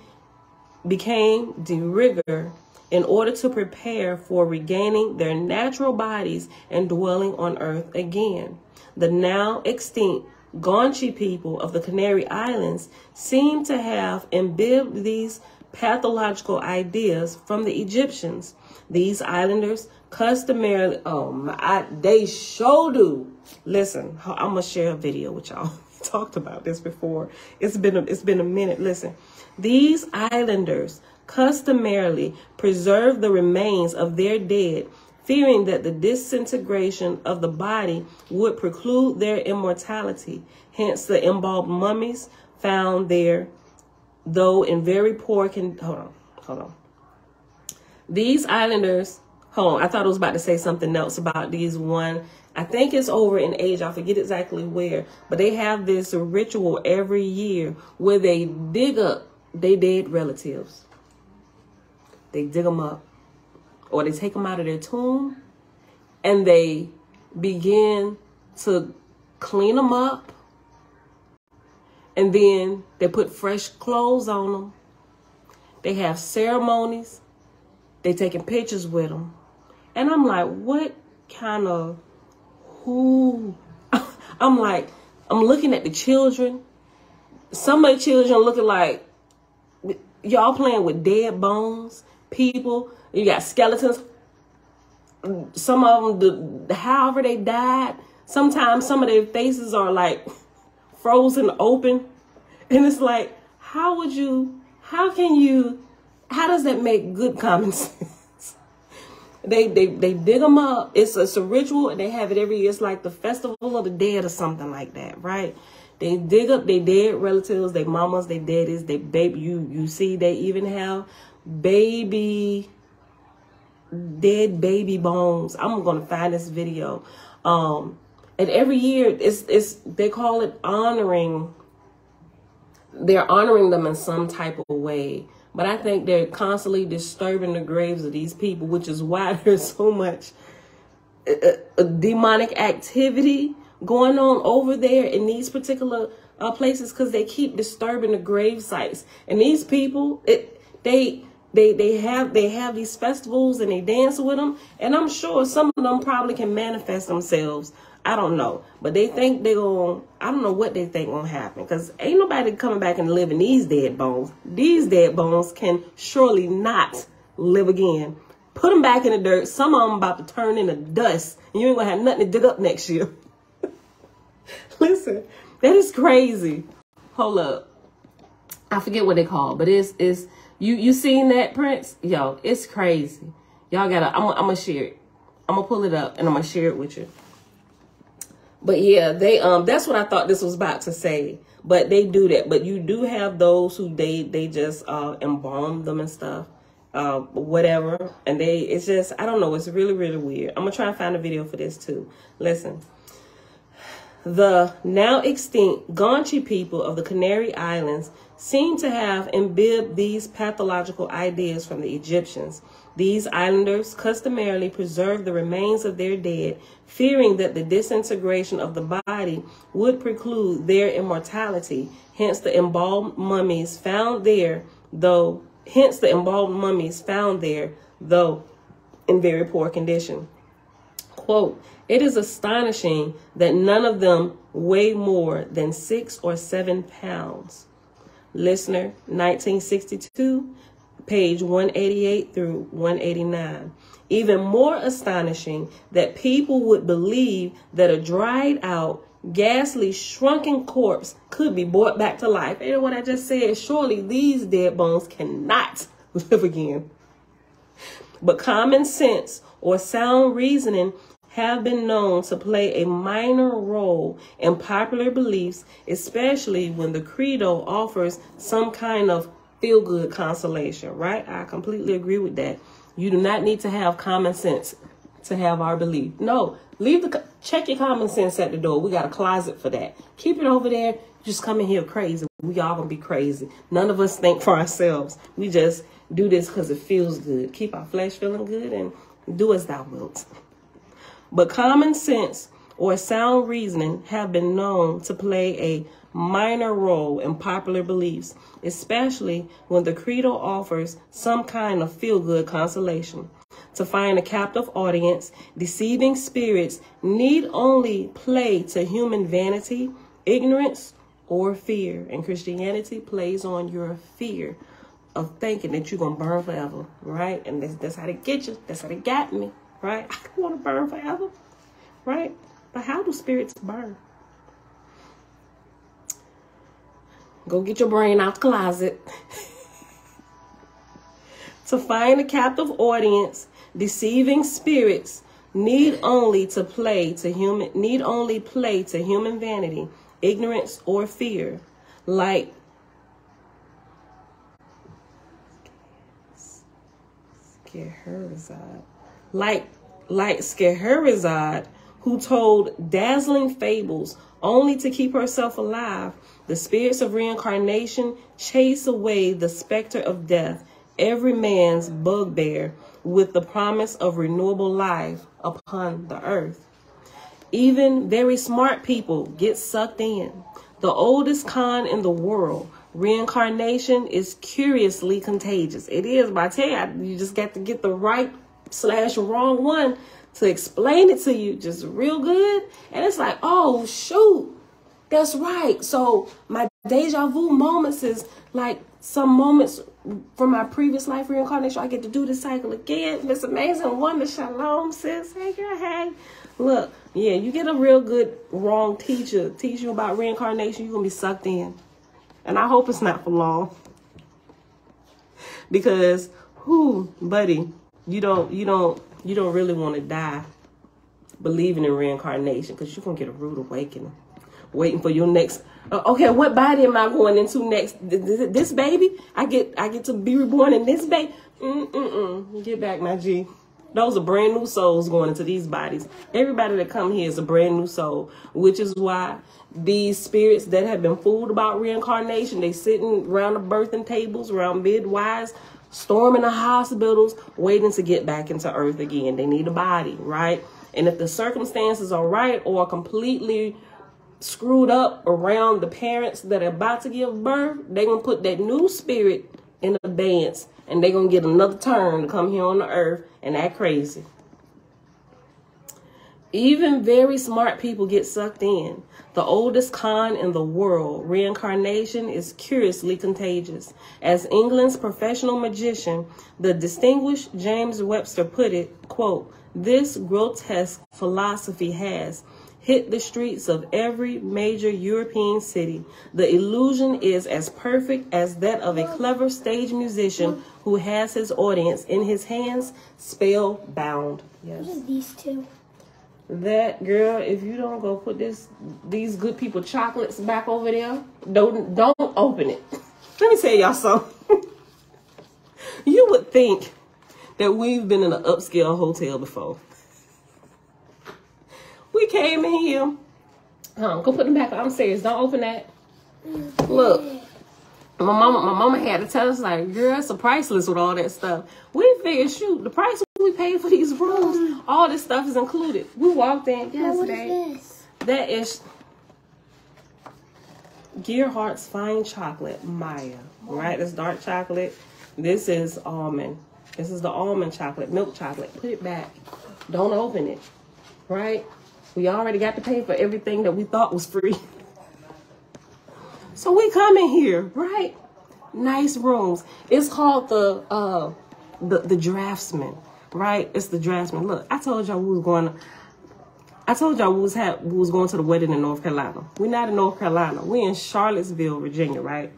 de rigueur in order to prepare for regaining their natural bodies and dwelling on earth again. The now extinct Guanche people of the Canary Islands seem to have imbibed these pathological ideas from the Egyptians. These islanders customarily, they sure do. Listen, I'm gonna share a video with y'all. We talked about this before. It's been a minute. Listen, these islanders customarily preserve the remains of their dead, fearing that the disintegration of the body would preclude their immortality. Hence the embalmed mummies found there, though in very poor hold on. These islanders, I thought I was about to say something else about these one. I think it's over in age. I forget exactly where, but they have this ritual every year where they dig up their dead relatives. They dig them up, or they take them out of their tomb, and they begin to clean them up, and then they put fresh clothes on them. They have ceremonies. They taking pictures with them. And I'm like, what kind of who? I'm like, I'm looking at the children. Some of the children looking like y'all playing with dead bones. People, you got skeletons. Some of them, however they died, sometimes some of their faces are like frozen open. And it's like, how does that make good common sense? They dig them up. It's a ritual, and they have it every year. It's like the Festival of the Dead or something like that, right? They dig up their dead relatives, their mamas, their daddies, their baby. You see, they even have dead baby bones. I'm gonna find this video. And every year they call it honoring. They're honoring them in some type of way. But I think they're constantly disturbing the graves of these people, which is why there's so much demonic activity going on over there in these particular places, because they keep disturbing the grave sites. And these people, they have these festivals and they dance with them. And I'm sure some of them probably can manifest themselves. I don't know. But they think I don't know what they think gonna happen, because ain't nobody coming back and live in these dead bones. These dead bones can surely not live again. Put them back in the dirt. Some of them about to turn into dust, and you ain't gonna have nothing to dig up next year. Listen, that is crazy. Hold up. I forget what they call, but it's you seen that, Prince? Yo, it's crazy. Y'all gotta, I'm gonna share it. I'm gonna pull it up and I'm gonna share it with you. But yeah, they that's what I thought this was about to say. But they do that. But you do have those who they just embalm them and stuff. Whatever. And it's just, I don't know, it's really, really weird. I'm gonna try and find a video for this too. Listen. The now extinct Guanche people of the Canary Islands seem to have imbibed these pathological ideas from the Egyptians. These islanders customarily preserve the remains of their dead, fearing that the disintegration of the body would preclude their immortality. Hence the embalmed mummies found there, though in very poor condition. Quote, "It is astonishing that none of them weigh more than 6 or 7 pounds. Listener, 1962, page 188 through 189. Even more astonishing that people would believe that a dried out, ghastly, shrunken corpse could be brought back to life." And what I just said, surely these dead bones cannot live again. But common sense or sound reasoning have been known to play a minor role in popular beliefs, especially when the credo offers some kind of feel-good consolation, right? I completely agree with that. You do not need to have common sense to have our belief. No, check your common sense at the door. We got a closet for that. Keep it over there. Just come in here crazy. We all gonna be crazy. None of us think for ourselves. We just do this because it feels good. Keep our flesh feeling good and do as thou wilt. But common sense or sound reasoning have been known to play a minor role in popular beliefs, especially when the credo offers some kind of feel-good consolation. To find a captive audience, deceiving spirits need only play to human vanity, ignorance, or fear. And Christianity plays on your fear of thinking that you're going to burn forever, right? And that's how they get you. That's how they got me, right? I don't want to burn forever, right? But how do spirits burn? Go get your brain out the closet. To find a captive audience, deceiving spirits need only play to human vanity, ignorance, or fear, like Scheherazade, who told dazzling fables only to keep herself alive. The spirits of reincarnation chase away the specter of death, every man's bugbear, with the promise of renewable life upon the earth. Even very smart people get sucked in. The oldest con in the world, reincarnation, is curiously contagious. It is, but I tell you just got to get the right/wrong one to explain it to you just real good. And it's like, oh, shoot, that's right. So my deja vu moments is like some moments from my previous life reincarnation. I get to do this cycle again. Miss Amazing Woman, shalom, sis. Hey, girl, hey. Look, yeah, you get a real good wrong teacher teach you about reincarnation, you're going to be sucked in. And I hope it's not for long. Because, buddy, you don't really want to die believing in reincarnation, because you're going to get a rude awakening. Waiting for your next, okay, what body am I going into next? This baby? I get to be reborn in this baby? Get back, my G. Those are brand new souls going into these bodies. Everybody that come here is a brand new soul, which is why these spirits that have been fooled about reincarnation, they sitting around the birthing tables, around midwives, storming the hospitals, waiting to get back into earth again. They need a body, right? And if the circumstances are right or completely screwed up around the parents that are about to give birth, they're going to put that new spirit in abeyance, and they're going to get another turn to come here on the earth and act crazy. Even very smart people get sucked in. The oldest con in the world, reincarnation, is curiously contagious. As England's professional magician, the distinguished James Webster put it, quote, "This grotesque philosophy has hit the streets of every major European city. The illusion is as perfect as that of a clever stage musician who has his audience in his hands, spellbound." Yes. What are these two? That, girl, if you don't go put these good people chocolates back over there, don't open it. Let me tell y'all something. You would think that we've been in an upscale hotel before. We came in here. Go put them back. I'm serious. Don't open that. Look, my mama had to tell us, like, girl, it's a price list with all that stuff. We figured, shoot, the price we paid for these rooms, all this stuff is included. We walked in. Yes, what babe. is this? That is Gearhart's Fine Chocolate Maya, right? It's dark chocolate. This is almond. This is the almond chocolate, milk chocolate. Put it back. Don't open it, right? We already got to pay for everything that we thought was free. So we come in here, right? Nice rooms. It's called the Draftsman, right? It's the Draftsman. Look, I told y'all we was going to the wedding in North Carolina. We're not in North Carolina. We're in Charlottesville, Virginia, right?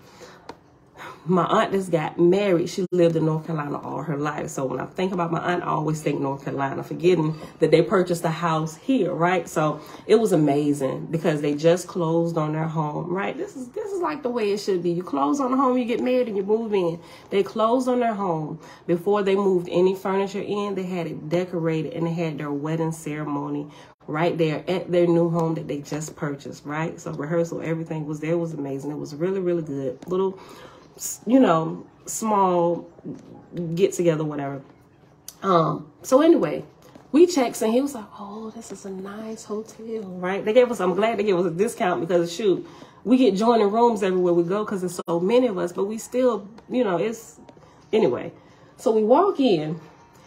my aunt just got married. She lived in North Carolina all her life. So when I think about my aunt, I always think North Carolina, forgetting that they purchased a house here, right? So it was amazing because they just closed on their home, right? This is like the way it should be. You close on the home, you get married, and you move in. They closed on their home before they moved any furniture in. They had it decorated, and they had their wedding ceremony right there at their new home that they just purchased, right? So rehearsal, everything was there. It was amazing. It was really, really good. Little, you know, small get together, whatever. So anyway, we checked and he was like, oh, this is a nice hotel, right? They gave us, I'm glad they gave us a discount because shoot, we get joining rooms everywhere we go because there's so many of us, but we still, you know, it's, anyway. So we walk in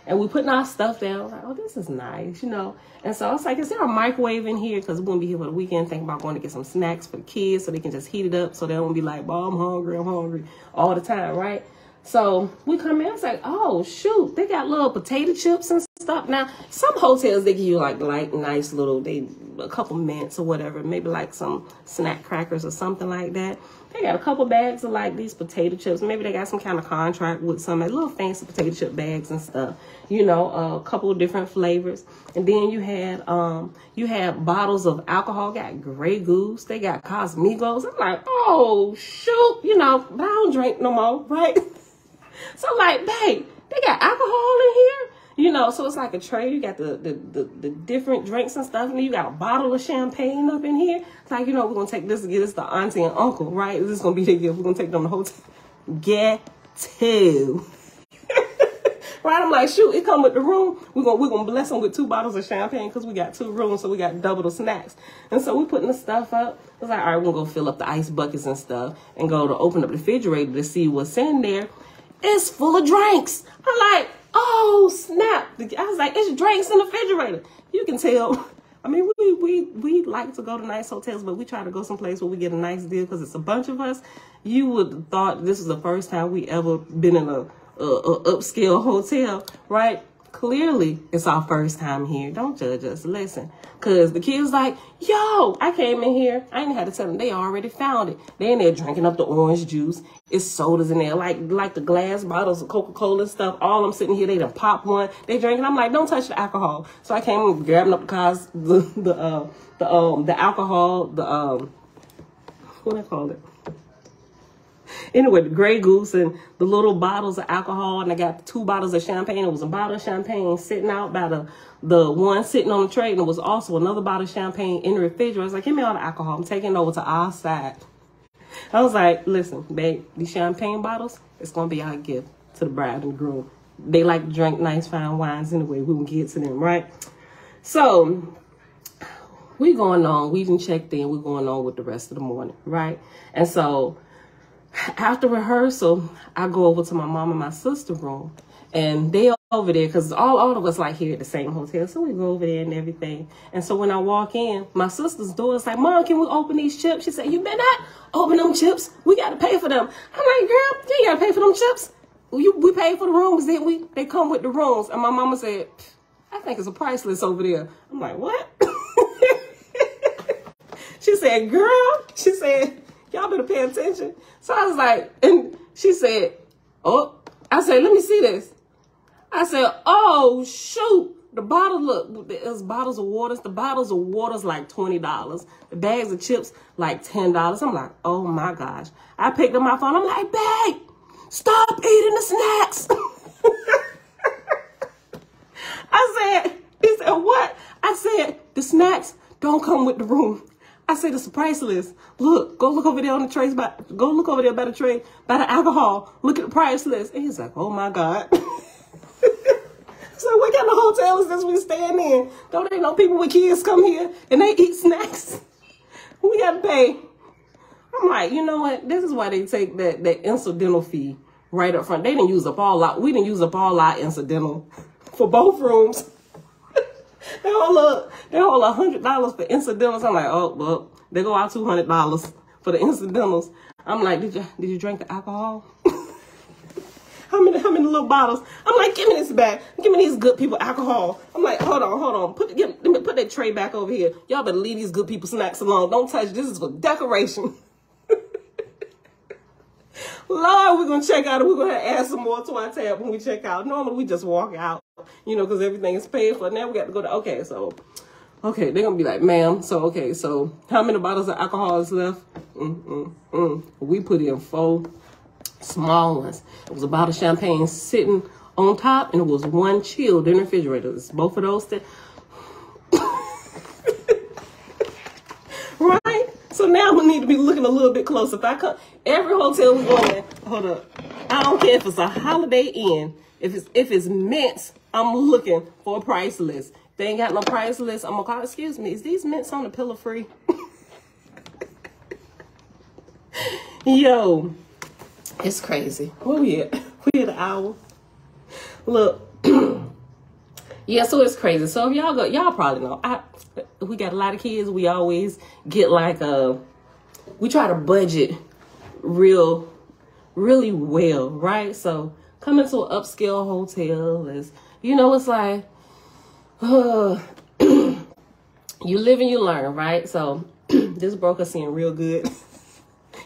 and we putting our stuff down, like, oh, this is nice, you know. And so I was like, is there a microwave in here? Because we're going to be here for the weekend, thinking about going to get some snacks for the kids so they can just heat it up so they don't be like, oh, I'm hungry all the time, right? So we come in, it's like, oh, shoot, they got little potato chips and stuff. Now, some hotels, they give you like nice little, a couple mints or whatever, maybe like some snack crackers or something like that. They got a couple bags of like these potato chips. Maybe they got some kind of contract with some little fancy potato chip bags and stuff. You know, a couple of different flavors. And then you had bottles of alcohol. Got Grey Goose. They got Cosmigos. I'm like, oh shoot, you know, but I don't drink no more, right? So I'm like, babe, they got alcohol in here. You know, so it's like a tray. You got the different drinks and stuff, and you got a bottle of champagne up in here. It's like, you know, we're gonna take this and get this to auntie and uncle, right? This is gonna be their gift. We're gonna take them to the hotel. Get to. Right? I'm like, shoot, it come with the room. We're gonna bless them with 2 bottles of champagne because we got 2 rooms, so we got double the snacks. And so we putting the stuff up. It's like, all right, we're gonna go fill up the ice buckets and stuff and go to open up the refrigerator to see what's in there. It's full of drinks. I'm like, oh snap. I was like, it's drinks in the refrigerator. You can tell. I mean, we like to go to nice hotels, but we try to go someplace where we get a nice deal because it's a bunch of us. You would have thought this was the first time we ever been in a upscale hotel, right? Clearly, it's our first time here. Don't judge us. Listen. Because the kids like, yo, I came in here. I ain't had to tell them. They already found it. They in there drinking up the orange juice. It's sodas in there, like the glass bottles of Coca-Cola and stuff. All I'm sitting here, they done pop one. They drinking. I'm like, don't touch the alcohol. So I came grabbing up the alcohol, what do I call it? Anyway, the Grey Goose and the little bottles of alcohol, and I got 2 bottles of champagne. It was a bottle of champagne sitting out by the one sitting on the tray, and there was also another bottle of champagne in the refrigerator. I was like, give me all the alcohol. I'm taking it over to our side. I was like, listen, babe, these champagne bottles, it's going to be our gift to the bride and groom. They like to drink nice fine wines anyway. We can get to them, right? So we going on. We even checked in. We're going on with the rest of the morning, right? And so after rehearsal, I go over to my mom and my sister's room, and they over there because all of us like here at the same hotel. So we go over there and everything. And so when I walk in, my sister's door is like, Mom, can we open these chips? She said, you better not open them chips. We got to pay for them. I'm like, girl, you got to pay for them chips. We paid for the rooms, didn't we? They come with the rooms. And my mama said, I think it's a price list over there. I'm like, what? She said, girl, she said, y'all better pay attention. So I was like, and she said, oh, I said, let me see this. I said, oh, shoot. The bottle, look, there's bottles of waters. The bottles of waters like $20. The bags of chips like $10. I'm like, oh my gosh. I picked up my phone. I'm like, babe, stop eating the snacks. I said, he said, what? I said, the snacks don't come with the room. I said, it's a price list. Look, go look over there on the trays. Go look over there by the tray, by the alcohol. Look at the price list. And he's like, oh my God. So what kind of hotel is this we staying in? Don't they know people with kids come here and they eat snacks? We got to pay. I'm like, you know what? This is why they take that incidental fee right up front. They didn't use up all our, we didn't use up all our incidental for both rooms. They all $100 for incidentals. I'm like, oh, well, they go out $200 for the incidentals. I'm like, did you drink the alcohol? How many little bottles? I'm like, give me this back. Give me these good people alcohol. I'm like, hold on. Let me put that tray back over here. Y'all better leave these good people snacks alone. Don't touch. This is for decoration. Lord, we're going to check out and we're going to add some more to our tab when we check out. Normally, we just walk out, you know, because everything is paid for. Now we got to go to, okay, they're going to be like, ma'am, so how many bottles of alcohol is left? We put in 4 small ones. It was a bottle of champagne sitting on top, and it was 1 chilled in the refrigerator. It's both of those things. Right? So now we need to be looking a little bit closer. If I come, every hotel we go in, hold up. I don't care if it's a Holiday Inn. If it's mints, I'm looking for a price list. If they ain't got no price list, I'm gonna call, excuse me, is these mints on the pillow free? Yo, it's crazy. Where we at? We at an hour. Look. Yeah, so it's crazy. So if y'all go, y'all probably know. We got a lot of kids. We always get like we try to budget really well, right? So coming to an upscale hotel is, you know, it's like, you live and you learn, right? So this broker seemed real good.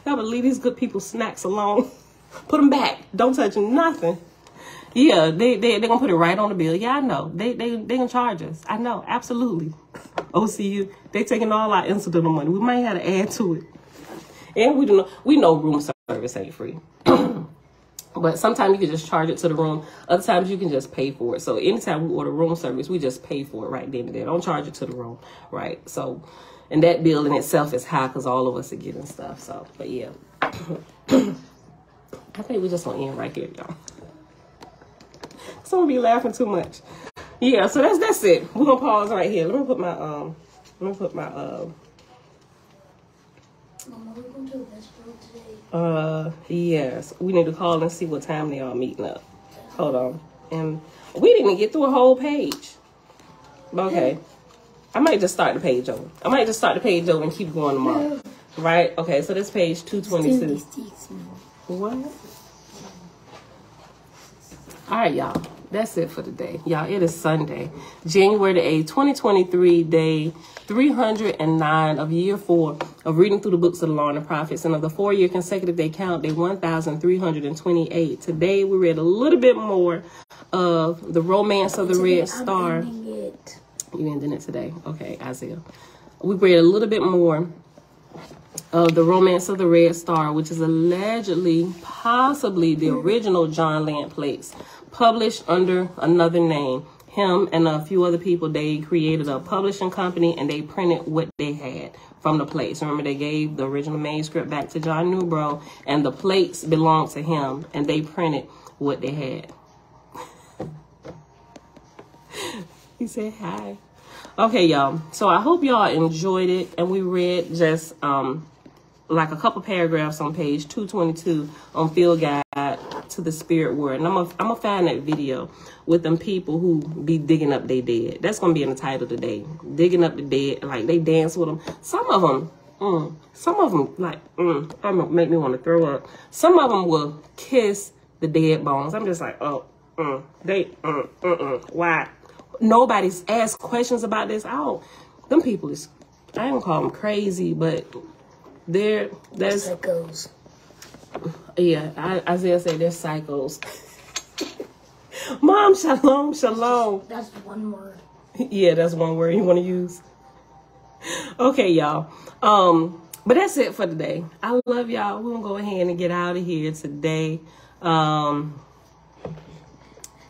Y'all would leave these good people snacks alone. Put them back. Don't touch nothing. Yeah, they gonna put it right on the bill. Yeah, I know. They gonna charge us. I know, absolutely. OCU, they taking all our incidental money. We might have to add to it. And we know room service ain't free. But sometimes you can just charge it to the room. Other times you can just pay for it. So anytime we order room service, we just pay for it right then and there. Don't charge it to the room, right? So, and that bill in itself is high because all of us are getting stuff. So, but yeah. I think we just gonna end right here, y'all. So I'm gonna be laughing too much. Yeah, so that's it. We're gonna pause right here. Let me put my Mama, we're going to the restaurant today. Yes. We need to call and see what time they all meeting up. Hold on. And we didn't even get through a whole page. Okay. I might just start the page over. And keep going tomorrow. Right? Okay, so this page 222. What? All right, y'all. That's it for today. Y'all, it is Sunday, January the 8th, 2023, day 309 of year 4 of reading through the books of the law and the prophets, and of the 4-year consecutive day count, day 1328. Today, we read a little bit more of the romance of the Red Star. You ending it today? Okay, Isaiah. We read a little bit more of the romance of the Red Star, which is allegedly, possibly the original John Land plates, published under another name. Him and a few other people, they created a publishing company and they printed what they had from the plates. Remember, they gave the original manuscript back to John Newbro, and the plates belonged to him, and they printed what they had. He said hi. Okay, y'all. So I hope y'all enjoyed it, and we read just like a couple paragraphs on page 222 on Field Guide to the Spirit Word. And I'm gonna find that video with them people who be digging up their dead. That's gonna be in the title today. Digging up the dead, like they dance with them. Some of them like that make me want to throw up. Some of them will kiss the dead bones. I'm just like, why? Nobody's asked questions about this. Them people is, I don't call them crazy, but there's psychos. Yeah, Isaiah said they're psychos. Mom, shalom. That's one word. Yeah, that's one word you want to use. Okay, y'all. But that's it for today. I love y'all. We're gonna go ahead and get out of here today.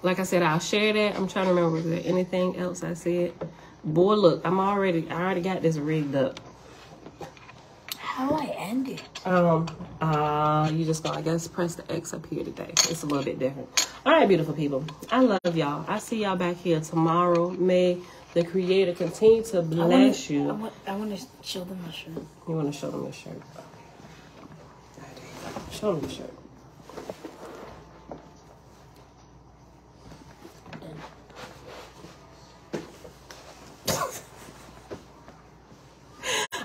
Like I said, I'll share that. I'm trying to remember, was there anything else I said? Boy, look, I already got this rigged up. How do I end it? You just gonna, I guess, press the X up here today. It's a little bit different. All right, beautiful people. I love y'all. I see y'all back here tomorrow. May the Creator continue to bless you. I want to show them my shirt. You want to show them your shirt? Show them your shirt.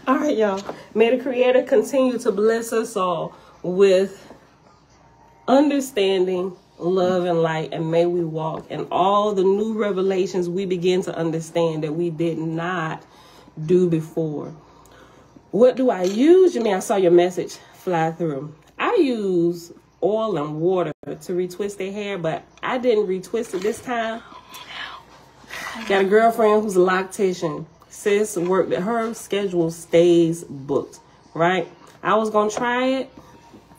All right, y'all. May the Creator continue to bless us all with understanding, love, and light. And may we walk in all the new revelations we begin to understand that we did not do before. What do I use? You mean I saw your message fly through. I use oil and water to retwist their hair, but I didn't retwist it this time. Got a girlfriend who's a loctician. Sis worked at her schedule stays booked, right? I was gonna try it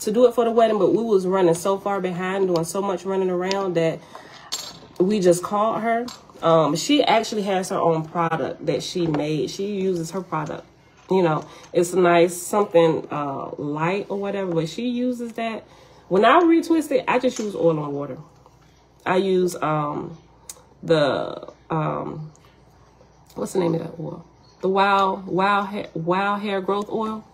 to do it for the wedding, but we was running so far behind, doing so much running around that we just called her. She actually has her own product that she made. She uses her product. You know, it's nice, something light or whatever, but she uses that. When I retwist it, I just use oil and water. I use what's the name of that oil? The wild hair growth oil.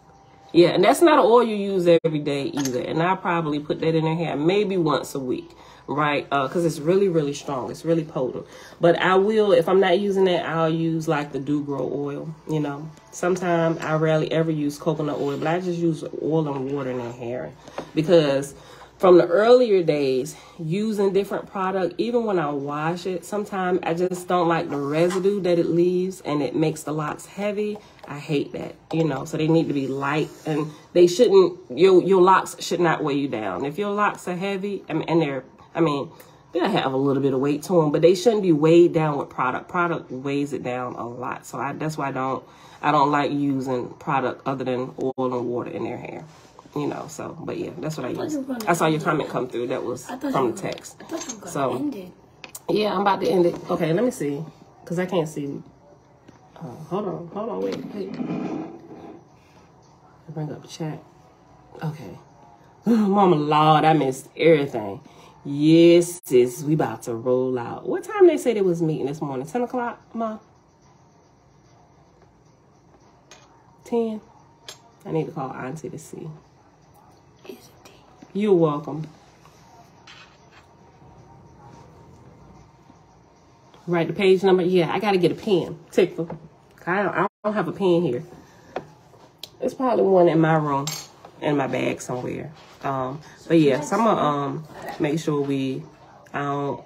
Yeah, and that's not an oil you use every day either. And I probably put that in her hair maybe once a week, right? Because it's really, really strong. It's really potent. But I will, if I'm not using that, I'll use like the Do Grow oil, you know. Sometimes I rarely ever use coconut oil, but I just use oil and water in their hair. Because from the earlier days, using different product, even when I wash it, sometimes I just don't like the residue that it leaves and it makes the locks heavy. I hate that, you know, so they need to be light and they shouldn't, your locks should not weigh you down. If your locks are heavy and they'll have a little bit of weight to them, but they shouldn't be weighed down with product. Product weighs it down a lot. So that's why I don't like using product other than oil and water in their hair. You know, so, but yeah, that's what I use. I saw your comment come through. That was from the text. So, yeah, I'm about to end it. Okay, let me see. Because I can't see. Hold on, wait. Bring up the chat. Okay. Mama Lord, I missed everything. Yes, sis, we about to roll out. What time they say they was meeting this morning? 10 o'clock, Ma? 10? I need to call Auntie to see. You're welcome. Write the page number. Yeah, I got to get a pen. Tickle. I don't have a pen here. There's probably one in my room, in my bag somewhere. But yeah, so I'm going to make sure I don't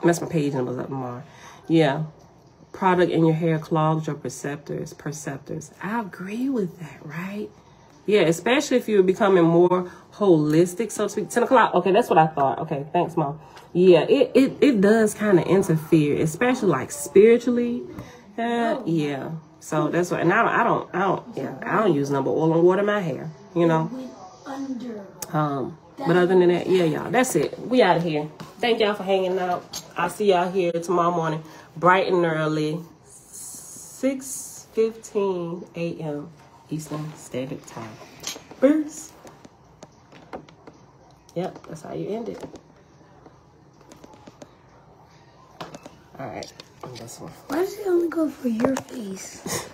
mess my page numbers up tomorrow. Yeah. Product in your hair clogs your perceptors. I agree with that, right? Yeah, especially if you're becoming more holistic, so to speak. 10 o'clock. Okay, that's what I thought. Okay, thanks, Mom. Yeah, it does kind of interfere, especially like spiritually. Yeah. So that's what. And I don't use number oil and water in my hair. You know. But other than that, yeah, y'all. That's it. We out of here. Thank y'all for hanging out. I'll see y'all here tomorrow morning, bright and early, 6:15 a.m. Eastern Standard Time. First. Yep, that's how you end it. All right, and this one. Why does it only go for your face?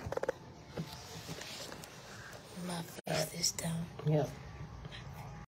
My face this time. Yep.